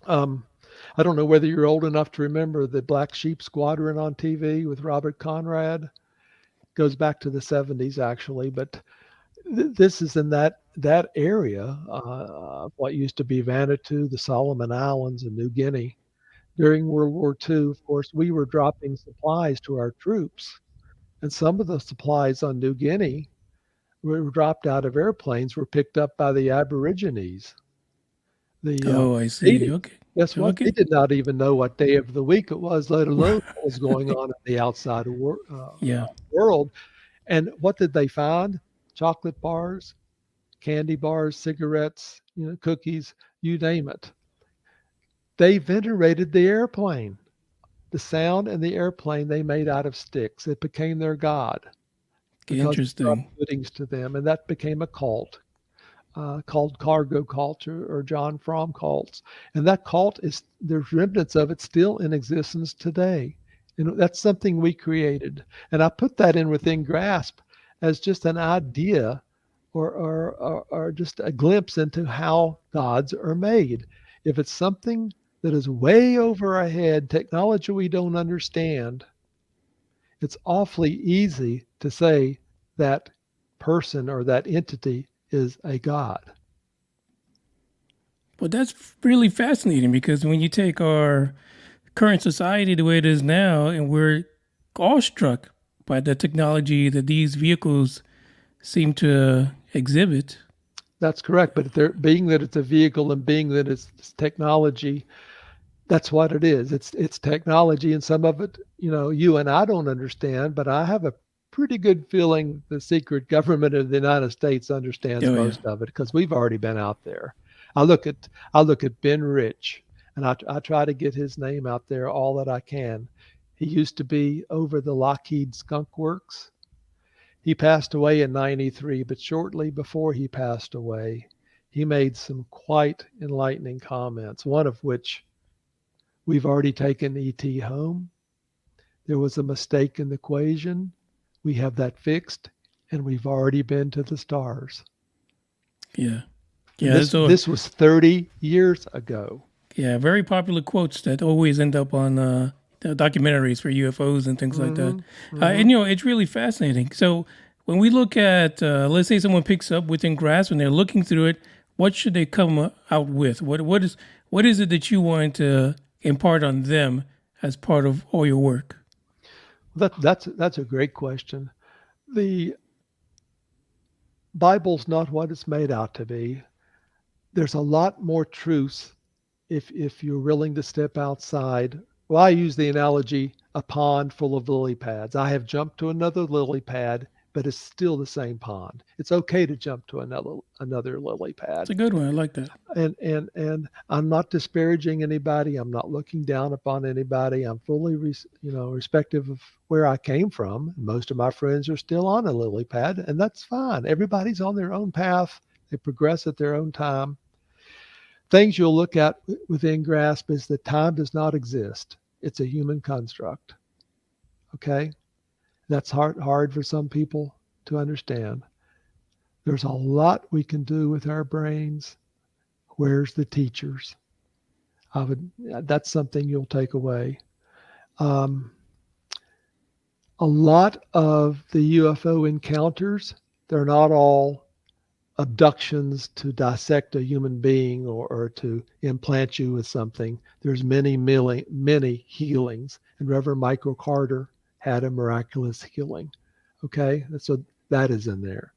I don't know whether you're old enough to remember the Black Sheep Squadron on TV with Robert Conrad. Goes back to the 70s, actually, but this is in that area, what used to be Vanuatu, the Solomon Islands, and New Guinea. During World War II, of course, we were dropping supplies to our troops, and some of the supplies on New Guinea were dropped out of airplanes, were picked up by the Aborigines. I see. Native. Okay. Guess what? Okay. They did not even know what day of the week it was, let alone what was going on in the outside world. And what did they find? Chocolate bars, candy bars, cigarettes, cookies, you name it. They venerated the airplane. The sound and the airplane they made out of sticks. It became their god. Interesting. Puddings to them, and that became a cult. Called cargo culture or John Fromm cults. And that cult there's remnants of it still in existence today. And that's something we created. And I put that within grasp as just an idea or just a glimpse into how gods are made. If it's something that is way over our head, technology we don't understand, it's awfully easy to say that person or that entity is a god. Well, that's really fascinating because when you take our current society the way it is now, and we're awestruck by the technology that these vehicles seem to exhibit. That's correct. But being that it's a vehicle and being that it's technology, that's what it is. It's technology, and some of it, you and I don't understand, but I have a pretty good feeling the secret government of the United States understands most of it because we've already been out there. I look at Ben Rich, and I try to get his name out there all that I can. He used to be over the Lockheed Skunk Works. He passed away in '93, but shortly before he passed away, he made some quite enlightening comments, one of which, we've already taken ET home. There was a mistake in the equation. We have that fixed, and we've already been to the stars. Yeah. This was 30 years ago. Yeah, very popular quotes that always end up on documentaries for UFOs and things like that. And, it's really fascinating. So when we look at, let's say someone picks up within grasp and they're looking through it, what should they come out with? What is it that you want to impart on them as part of all your work? That's a great question. The Bible's not what it's made out to be. There's a lot more truths if you're willing to step outside. Well, I use the analogy, a pond full of lily pads. I have jumped to another lily pad, but it's still the same pond. It's okay to jump to another lily pad. It's a good one. I like that. And I'm not disparaging anybody. I'm not looking down upon anybody. I'm fully, respective of where I came from. Most of my friends are still on a lily pad, and that's fine. Everybody's on their own path. They progress at their own time. things you'll look at within grasp is that time does not exist. It's a human construct. Okay? That's hard for some people to understand. There's a lot we can do with our brains. Where's the teachers? That's something you'll take away. A lot of the UFO encounters, they're not all abductions to dissect a human being or to implant you with something. There's many healings. And Reverend Michael Carter had a miraculous healing. Okay? So that is in there.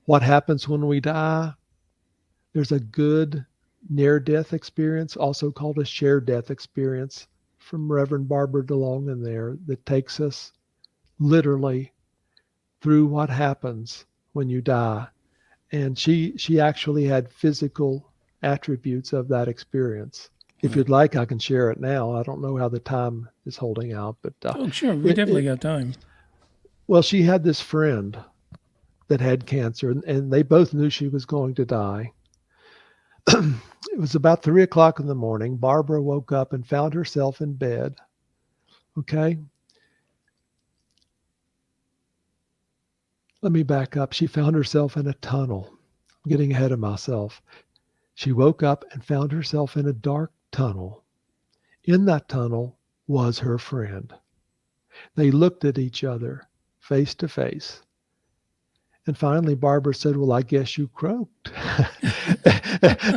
What happens when we die? There's a good near-death experience, also called a shared death experience, from Reverend Barbara DeLong in there, that takes us literally through what happens when you die. And she actually had physical attributes of that experience. If you'd like, I can share it now. I don't know how the time is holding out, but oh, sure, we definitely got time. Well, she had this friend that had cancer, and they both knew she was going to die. It was about 3 o'clock in the morning. Barbara woke up and found herself in bed. Okay. Let me back up. She found herself in a tunnel. I'm getting ahead of myself. She woke up and found herself in a dark tunnel. In that tunnel was her friend. They looked at each other face to face. And finally, Barbara said, "Well, I guess you croaked."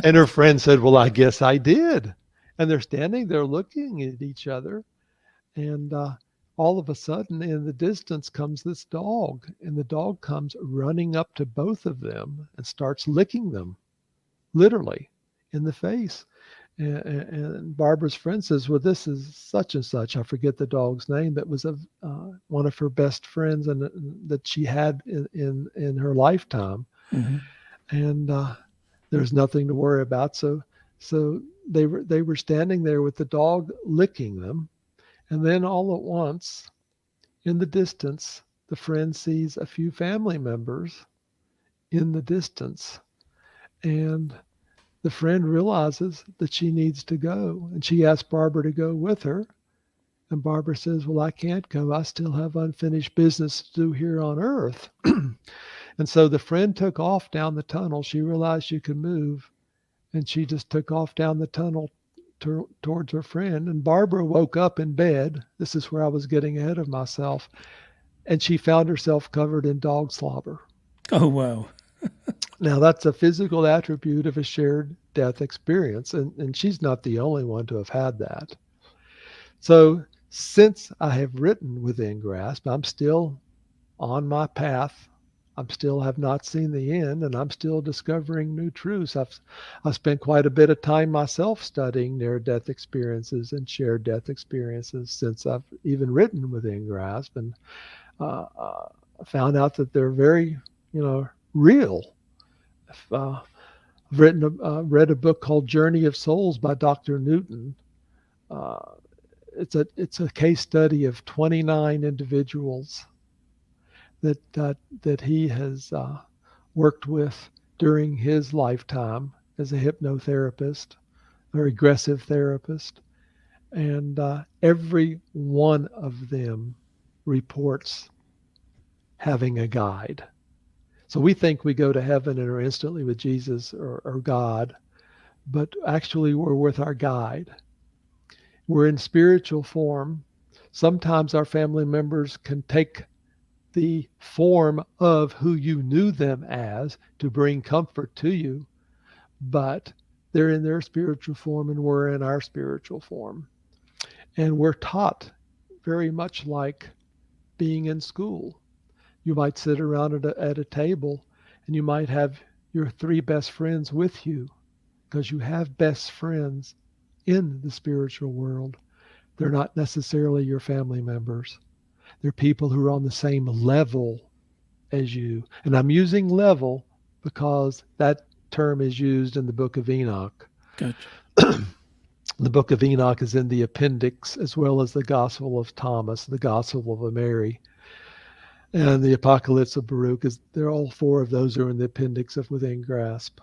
And her friend said, "Well, I guess I did." And they're standing there looking at each other. And all of a sudden, in the distance comes this dog. And the dog comes running up to both of them and starts licking them, literally, in the face. And Barbara's friend says, "Well, this is such and such." I forget the dog's name. That was one of her best friends and that she had in her lifetime. Mm-hmm. And there's nothing to worry about. So they were standing there with the dog licking them. And then all at once, in the distance, the friend sees a few family members in the distance. And the friend realizes that she needs to go. And she asks Barbara to go with her. And Barbara says, "Well, I can't go. I still have unfinished business to do here on Earth." And so the friend took off down the tunnel. She realized she could move. And she just took off down the tunnel towards her friend. And Barbara woke up in bed. This is where I was getting ahead of myself. And she found herself covered in dog slobber. Oh, wow. Now, that's a physical attribute of a shared death experience, and she's not the only one to have had that. So since I have written Within Grasp, I'm still on my path. I still have not seen the end, and I'm still discovering new truths. I've spent quite a bit of time myself studying near-death experiences and shared death experiences since I've even written Within Grasp, and found out that they're very, real. I've read a book called Journey of Souls by Dr. Newton. It's a case study of 29 individuals that he has worked with during his lifetime as a hypnotherapist, a regressive therapist, and every one of them reports having a guide. So we think we go to heaven and are instantly with Jesus or God, but actually we're with our guide. We're in spiritual form. Sometimes our family members can take the form of who you knew them as to bring comfort to you, but they're in their spiritual form and we're in our spiritual form. And we're taught very much like being in school. You might sit around at a table and you might have your 3 best friends with you because you have best friends in the spiritual world. They're not necessarily your family members. They're people who are on the same level as you. And I'm using level because that term is used in the Book of Enoch. Gotcha. The Book of Enoch is in the appendix, as well as the Gospel of Thomas, the Gospel of Mary, and the Apocalypse of Baruch. They're all 4 of those are in the appendix of Within Grasp.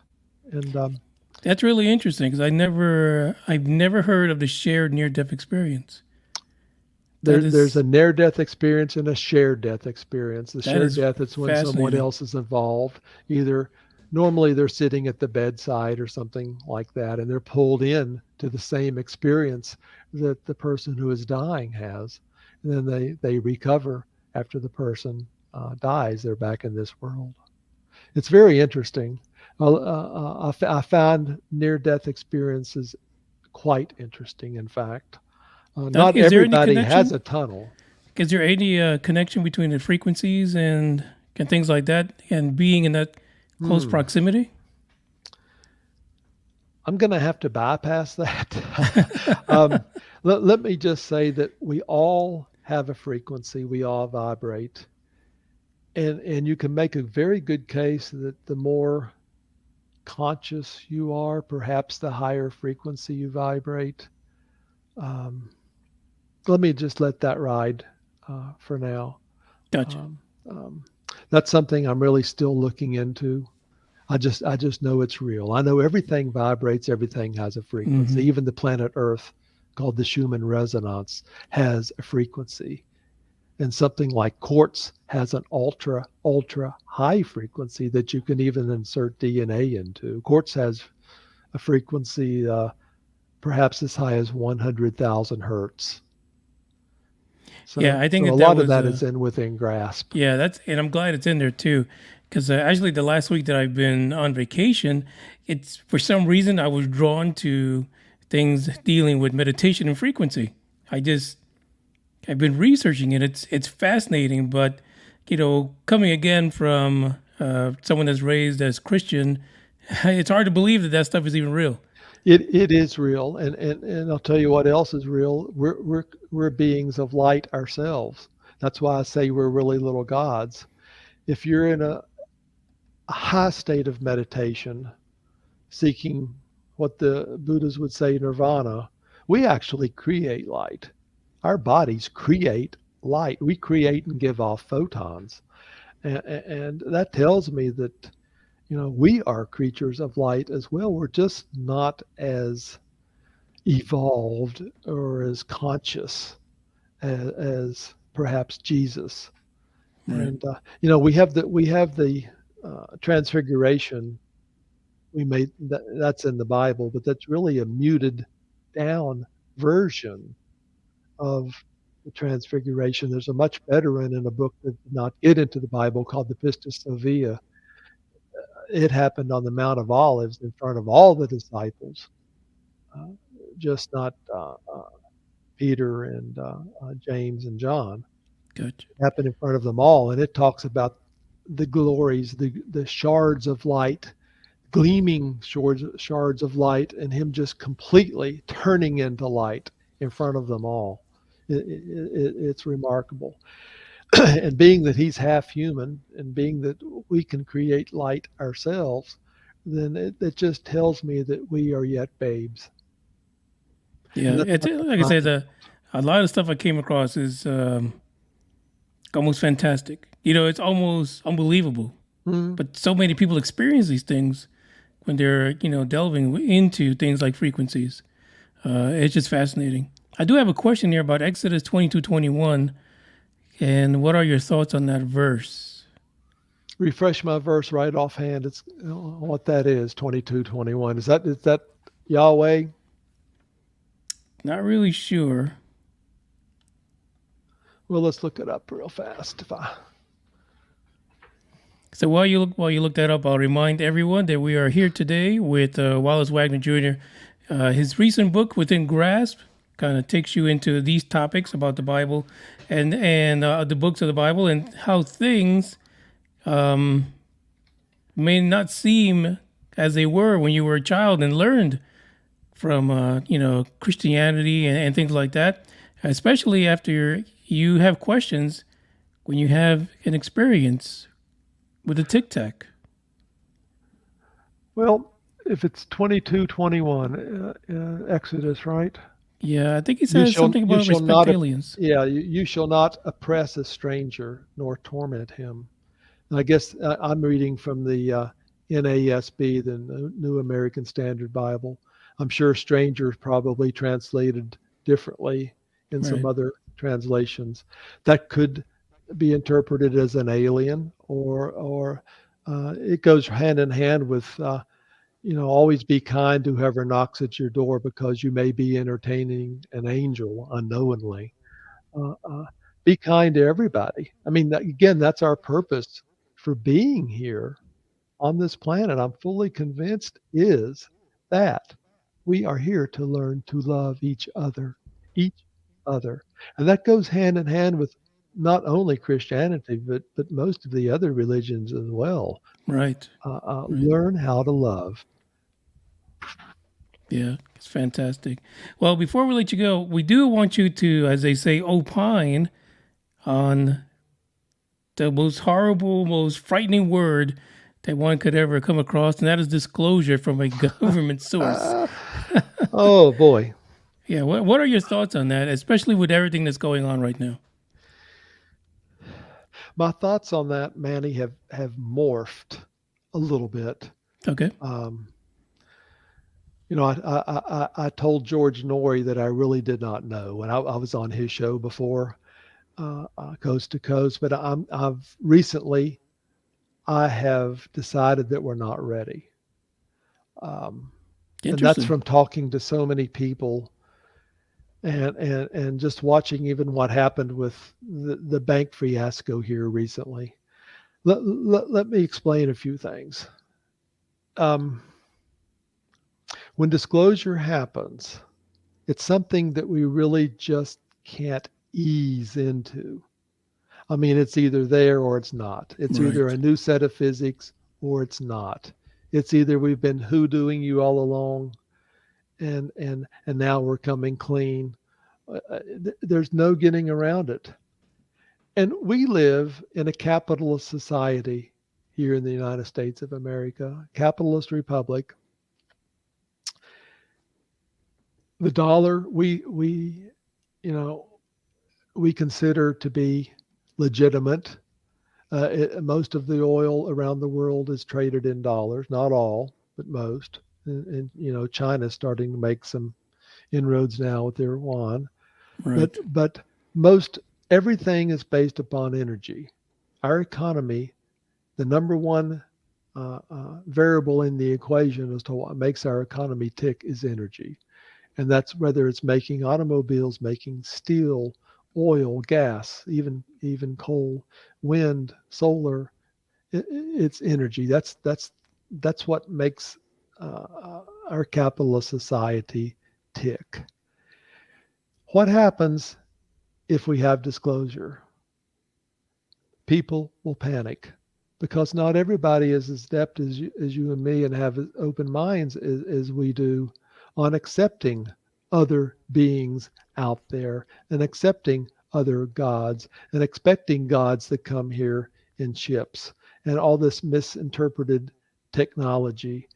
And That's really interesting because I've never heard of the shared near-death experience. There's a near-death experience and a shared death experience. The That shared is death is when someone fascinating. else is involved. Either normally they're sitting at the bedside or something like that, and they're pulled in to the same experience that the person who is dying has. And then they recover after the person dies. They're back in this world. It's very interesting. I found near-death experiences quite interesting, in fact. Not Is there any everybody has connection? a tunnel. Is there any connection between the frequencies and things like that and being in that close proximity? I'm going to have to bypass that. Let me just say that we all have a frequency. We all vibrate. And you can make a very good case that the more conscious you are, perhaps the higher frequency you vibrate. Um, Let me just let that ride for now. Gotcha. Um, that's something I'm really still looking into. I just know it's real. I know everything vibrates, everything has a frequency. Even the planet Earth, called the Schumann resonance, has a frequency. And something like quartz has an ultra high frequency that you can even insert DNA into. Quartz has a frequency perhaps as high as 100,000 hertz. So, Yeah, I think so a that lot of was that is within grasp. yeah, and I'm glad it's in there too, because actually the last week that I've been on vacation, it's for some reason I was drawn to things dealing with meditation and frequency. I've been researching it. It's fascinating, but coming again from someone that's raised as Christian, it's hard to believe that stuff is even real. It is real, and I'll tell you what else is real. We're beings of light ourselves. That's why I say we're really little gods. If you're in a high state of meditation, seeking what the Buddhas would say nirvana, we actually create light. Our bodies create light. We create and give off photons, and that tells me that we are creatures of light as well. We're just not as evolved or as conscious as perhaps Jesus. Right. And we have the transfiguration. That's in the Bible, but that's really a muted down version of the transfiguration. There's a much better one in a book that did not get into the Bible called the Pistis Sophia. It happened on the Mount of Olives in front of all the disciples, just not Peter and James and John. Gotcha. It happened in front of them all, and it talks about the glories, the shards of light, gleaming shards of light, and him just completely turning into light in front of them all. It's remarkable. And being that he's half human, and being that we can create light ourselves, then it just tells me that we are yet babes. Yeah, it's like I said, a lot of stuff I came across is almost fantastic. It's almost unbelievable. But so many people experience these things when they're delving into things like frequencies. It's just fascinating. I do have a question here about Exodus 22:21. And what are your thoughts on that verse? Refresh my verse right offhand. It's what that is, 22:21. Is that Yahweh? Not really sure. Well, let's look it up real fast. So while you look that up, I'll remind everyone that we are here today with Wallace Wagner Jr. His recent book, Within Grasp, kind of takes you into these topics about the Bible and the books of the Bible and how things may not seem as they were when you were a child and learned from Christianity and things like that, especially after you have questions when you have an experience with the Tic-Tac. Well, if it's 22:21, Exodus, right? Yeah, I think he says something about respect aliens. Yeah, you shall not oppress a stranger nor torment him. And I guess I'm reading from the NASB, the New American Standard Bible. I'm sure Strangers probably translated differently in some Right. other translations. That could be interpreted as an alien, or it goes hand in hand with always be kind to whoever knocks at your door because you may be entertaining an angel unknowingly. Be kind to everybody. I mean, again, that's our purpose for being here on this planet. I'm fully convinced is that we are here to learn to love each other. And that goes hand in hand with not only Christianity, but most of the other religions as well. Right. Learn how to love. Yeah, it's fantastic. Well, before we let you go, we do want you to, as they say, opine on the most horrible, most frightening word that one could ever come across, and that is disclosure from a government source. Oh, boy. Yeah, what are your thoughts on that, especially with everything that's going on right now? My thoughts on that, Manny, have morphed a little bit. Okay. I told George Norrie that I really did not know, and I was on his show before, Coast to Coast. But I've recently, I have decided that we're not ready, and that's from talking to so many people, and just watching even what happened with the bank fiasco here recently. Let me explain a few things. When disclosure happens, it's something that we really just can't ease into. I mean, it's either there or it's not. It's Right. either a new set of physics or it's not. It's either we've been hoodooing you all along, and now we're coming clean. There's no getting around it. And we live in a capitalist society here in the United States of America, capitalist republic. The dollar we consider to be legitimate. Most of the oil around the world is traded in dollars, not all, but most. And China's starting to make some inroads now with their yuan. Right. But most everything is based upon energy. Our economy, the number one variable in the equation as to what makes our economy tick is energy. And that's whether it's making automobiles, making steel, oil, gas, even coal, wind, solar. It's energy. That's what makes our capitalist society tick. What happens if we have disclosure? People will panic because not everybody is as adept as you and me and have open minds as we do on accepting other beings out there and accepting other gods and expecting gods that come here in ships and all this misinterpreted technology.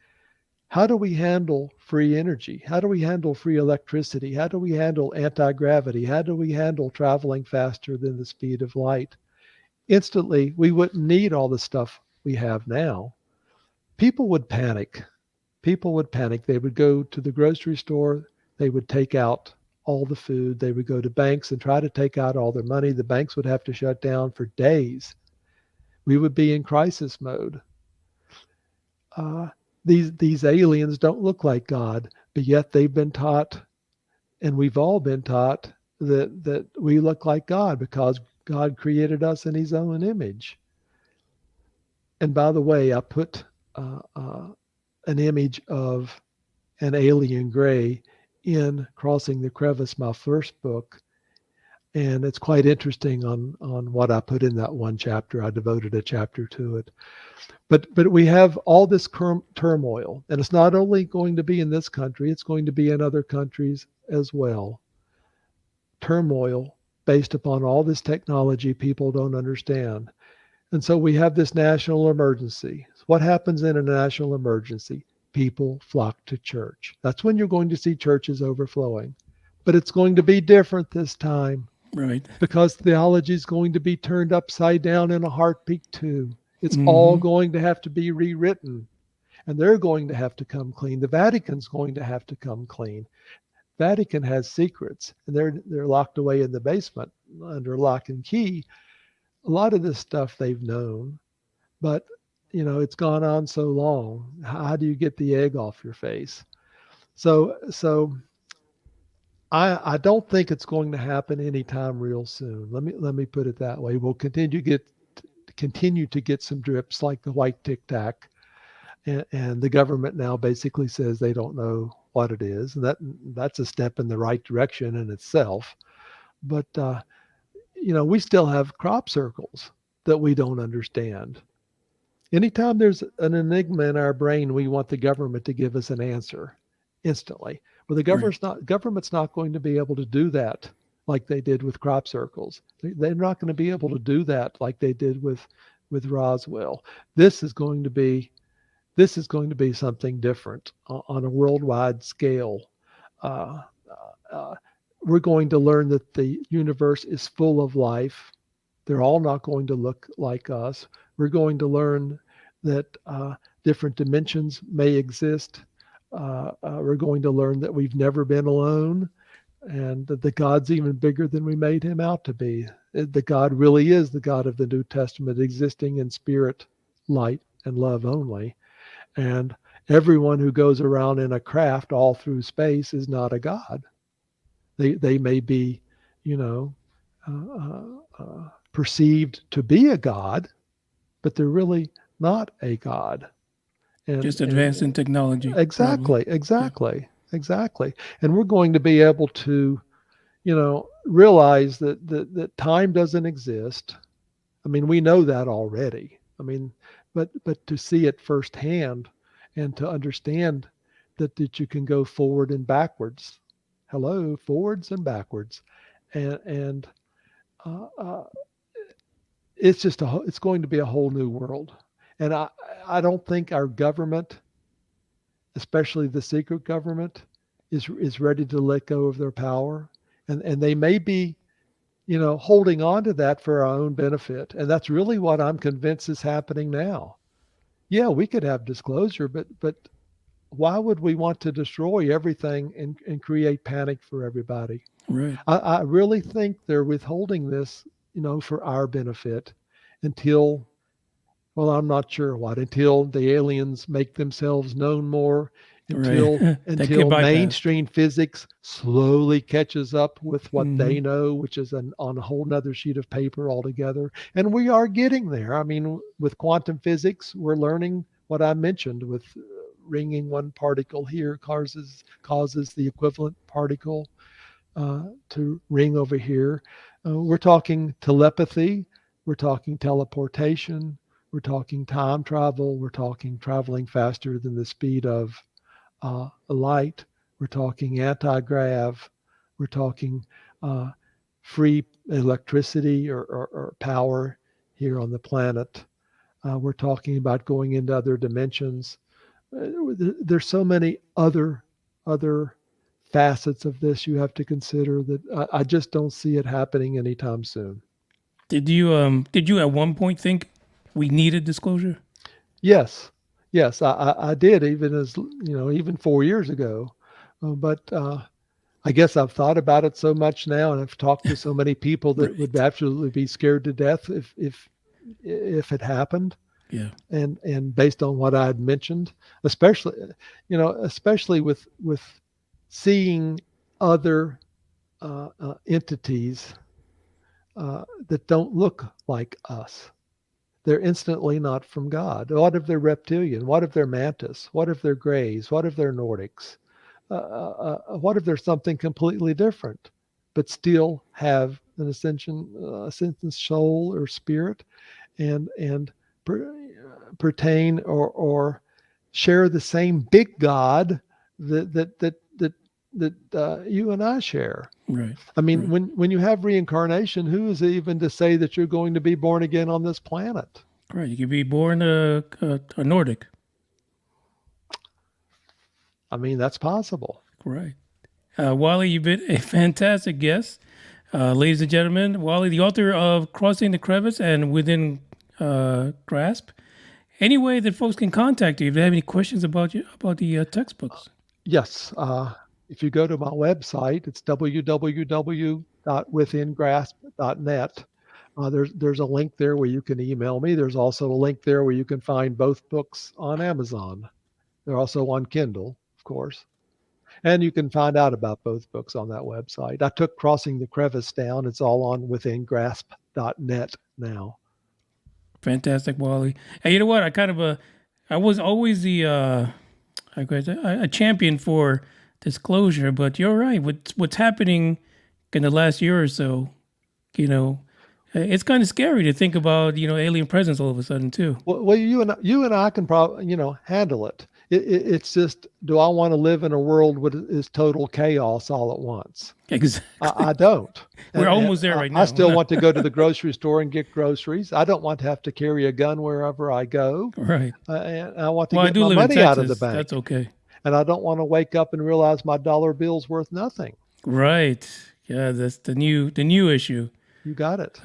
How do we handle free energy? How do we handle free electricity? How do we handle anti-gravity? How do we handle traveling faster than the speed of light? Instantly, we wouldn't need all the stuff we have now. People would panic. They would go to the grocery store. They would take out all the food. They would go to banks and try to take out all their money. The banks would have to shut down for days. We would be in crisis mode. These aliens don't look like God, but yet they've been taught, and we've all been taught that we look like God because God created us in his own image. And by the way, I put an image of an alien gray in Crossing the Crevice, my first book. And it's quite interesting on what I put in that one chapter. I devoted a chapter to it. But we have all this turmoil, and it's not only going to be in this country, it's going to be in other countries as well. Turmoil based upon all this technology people don't understand. And so we have this national emergency. What happens in a national emergency? People flock to church. That's when you're going to see churches overflowing. But it's going to be different this time. Right. Because theology is going to be turned upside down in a heartbeat too. It's all going to have to be rewritten. and they're going to have to come clean. The Vatican's going to have to come clean. Vatican has secrets, and they're locked away in the basement under lock and key. A lot of this stuff they've known, but it's gone on so long. How do you get the egg off your face? So I don't think it's going to happen anytime real soon. Let me put it that way. We'll continue to get some drips like the white Tic-Tac, and the government now basically says they don't know what it is, and that's a step in the right direction in itself. But we still have crop circles that we don't understand. Anytime there's an enigma in our brain, we want the government to give us an answer instantly. Well, the government's not going to be able to do that like they did with crop circles. They're not going to be able to do that like they did with Roswell. This is going to be something different on a worldwide scale. We're going to learn that the universe is full of life. They're all not going to look like us. We're going to learn that different dimensions may exist. We're going to learn that we've never been alone, and that the God's even bigger than we made him out to be. The God really is the God of the New Testament, existing in spirit, light, and love only. And everyone who goes around in a craft all through space is not a God. They may be, perceived to be a God, but they're really not a God. Just advancing technology. Exactly. And we're going to be able to, realize that time doesn't exist. I mean, we know that already. I mean, but to see it firsthand and to understand that you can go forward and backwards. Hello, forwards and backwards. And it's going to be a whole new world. And I don't think our government, especially the secret government, is ready to let go of their power. And they may be, holding on to that for our own benefit. And that's really what I'm convinced is happening now. Yeah, we could have disclosure, but why would we want to destroy everything and create panic for everybody? Right. I really think they're withholding this, for our benefit until, well, I'm not sure what, until the aliens make themselves known more, until mainstream physics slowly catches up with what they know, which is on a whole nother sheet of paper altogether. And we are getting there. I mean, with quantum physics, we're learning what I mentioned with ringing one particle here causes the equivalent particle to ring over here. We're talking telepathy. We're talking teleportation. We're talking time travel. We're talking traveling faster than the speed of light. We're talking anti-grav. We're talking free electricity or power here on the planet. We're talking about going into other dimensions. There's so many other facets of this you have to consider that I just don't see it happening anytime soon. Did you at one point think we needed disclosure? Yes, I did, even 4 years ago. But I guess I've thought about it so much now, and I've talked to so many people that would absolutely be scared to death if it happened. Yeah. And based on what I had mentioned, especially with seeing other entities that don't look like us. They're instantly not from God. What if they're reptilian? What if they're mantis? What if they're greys? What if they're Nordics? What if there's something completely different, but still have an ascension soul or spirit, and pertain or share the same big God that you and I share. Right. I mean, when you have reincarnation, who is even to say that you're going to be born again on this planet? Right. You could be born a Nordic. I mean, that's possible. Right. Wally, you've been a fantastic guest. Ladies and gentlemen, Wally, the author of Crossing the Crevice and Within Grasp. any way that folks can contact you if they have any questions about the textbooks? Yes. If you go to my website, it's www.withingrasp.net. There's a link there where you can email me. There's also a link there where you can find both books on Amazon. They're also on Kindle, of course. And you can find out about both books on that website. I took Crossing the Crevice down. It's all on withingrasp.net now. Fantastic, Wally. And you know what? I was always a champion for disclosure, but you're right. What's happening in the last year or so, it's kind of scary to think about, alien presence all of a sudden too. Well, you and I can probably, handle it. It's just, do I want to live in a world with is total chaos all at once? Exactly. I don't. We're almost there right now. I still want to go to the grocery store and get groceries. I don't want to have to carry a gun wherever I go. Right. And I want to get my money out of the bank. That's okay. And I don't want to wake up and realize my dollar bill's worth nothing. Right. Yeah, that's the new issue. You got it.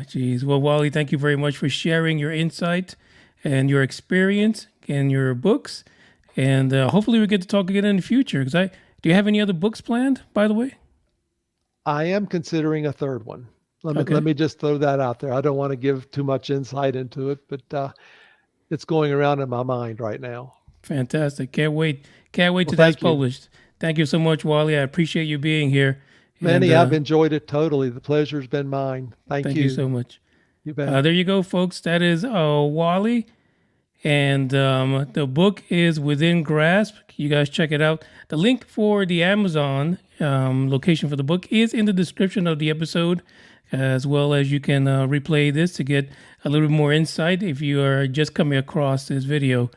Geez. Well, Wally, thank you very much for sharing your insight and your experience and your books. And hopefully we get to talk again in the future. Do you have any other books planned, by the way? I am considering a third one. Let me just throw that out there. I don't want to give too much insight into it, but it's going around in my mind right now. Fantastic. Can't wait till that's published. Thank you so much, Wally. I appreciate you being here. Manny, I've enjoyed it totally. The pleasure's been mine. Thank you so much. You bet. There you go, folks. That is Wally. And the book is Within Grasp. You guys check it out. The link for the Amazon location for the book is in the description of the episode, as well as you can replay this to get a little bit more insight if you are just coming across this video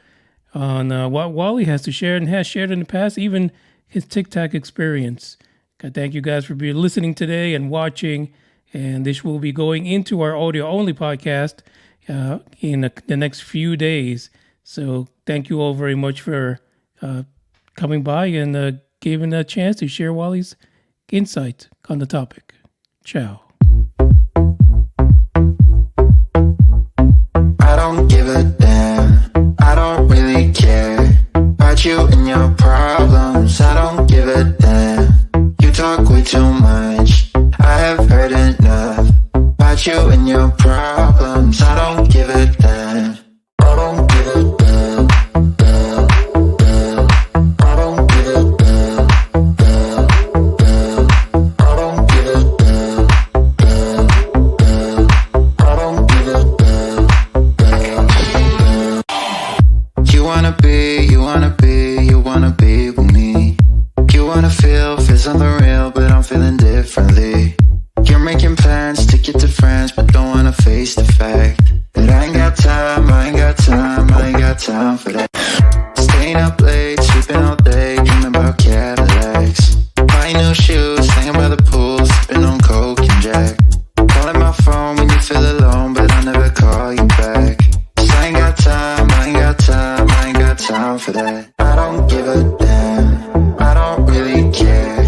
on what Wally has to share and has shared in the past, even his Tic-Tac experience. I thank you guys for listening today and watching. And this will be going into our audio-only podcast in the next few days. So thank you all very much for coming by and giving a chance to share Wally's insight on the topic. Ciao. I don't give a damn. I don't really care about you and your problems. I don't give a damn. You talk way too much. I have heard enough about you and your problems. I don't give a damn. I don't give a damn. Damn, damn. I don't give a damn. Damn, damn. I don't give a damn. Damn, damn. I don't give a damn. Damn, damn. You wanna be with me. You wanna feel something real, but I'm feeling differently. You're making plans to get to friends, but don't wanna face the fact that I ain't got time for that. Staying up late, sleeping all day, dreaming about Cadillacs. Buying new shoes, hanging by the pool, sipping on Coke and Jack. Calling my phone when you feel alone, but I'll never call you back. 'Cause I ain't got time for that. I don't give a damn. I don't really care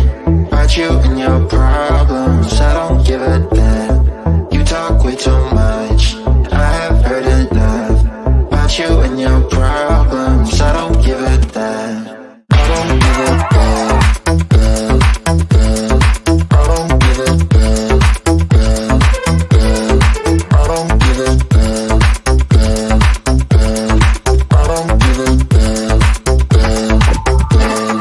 about you and your problems. I don't give a damn. You talk way too much. I have heard enough about you and your problems. I don't give a damn. I don't give a damn. Damn, damn. I don't give a damn. Damn, damn. I don't give a damn. Damn, damn. I don't give a damn. Damn, damn.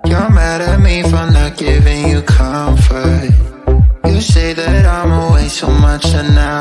You're mad at me for not giving you comfort. You say that I'm away so much and now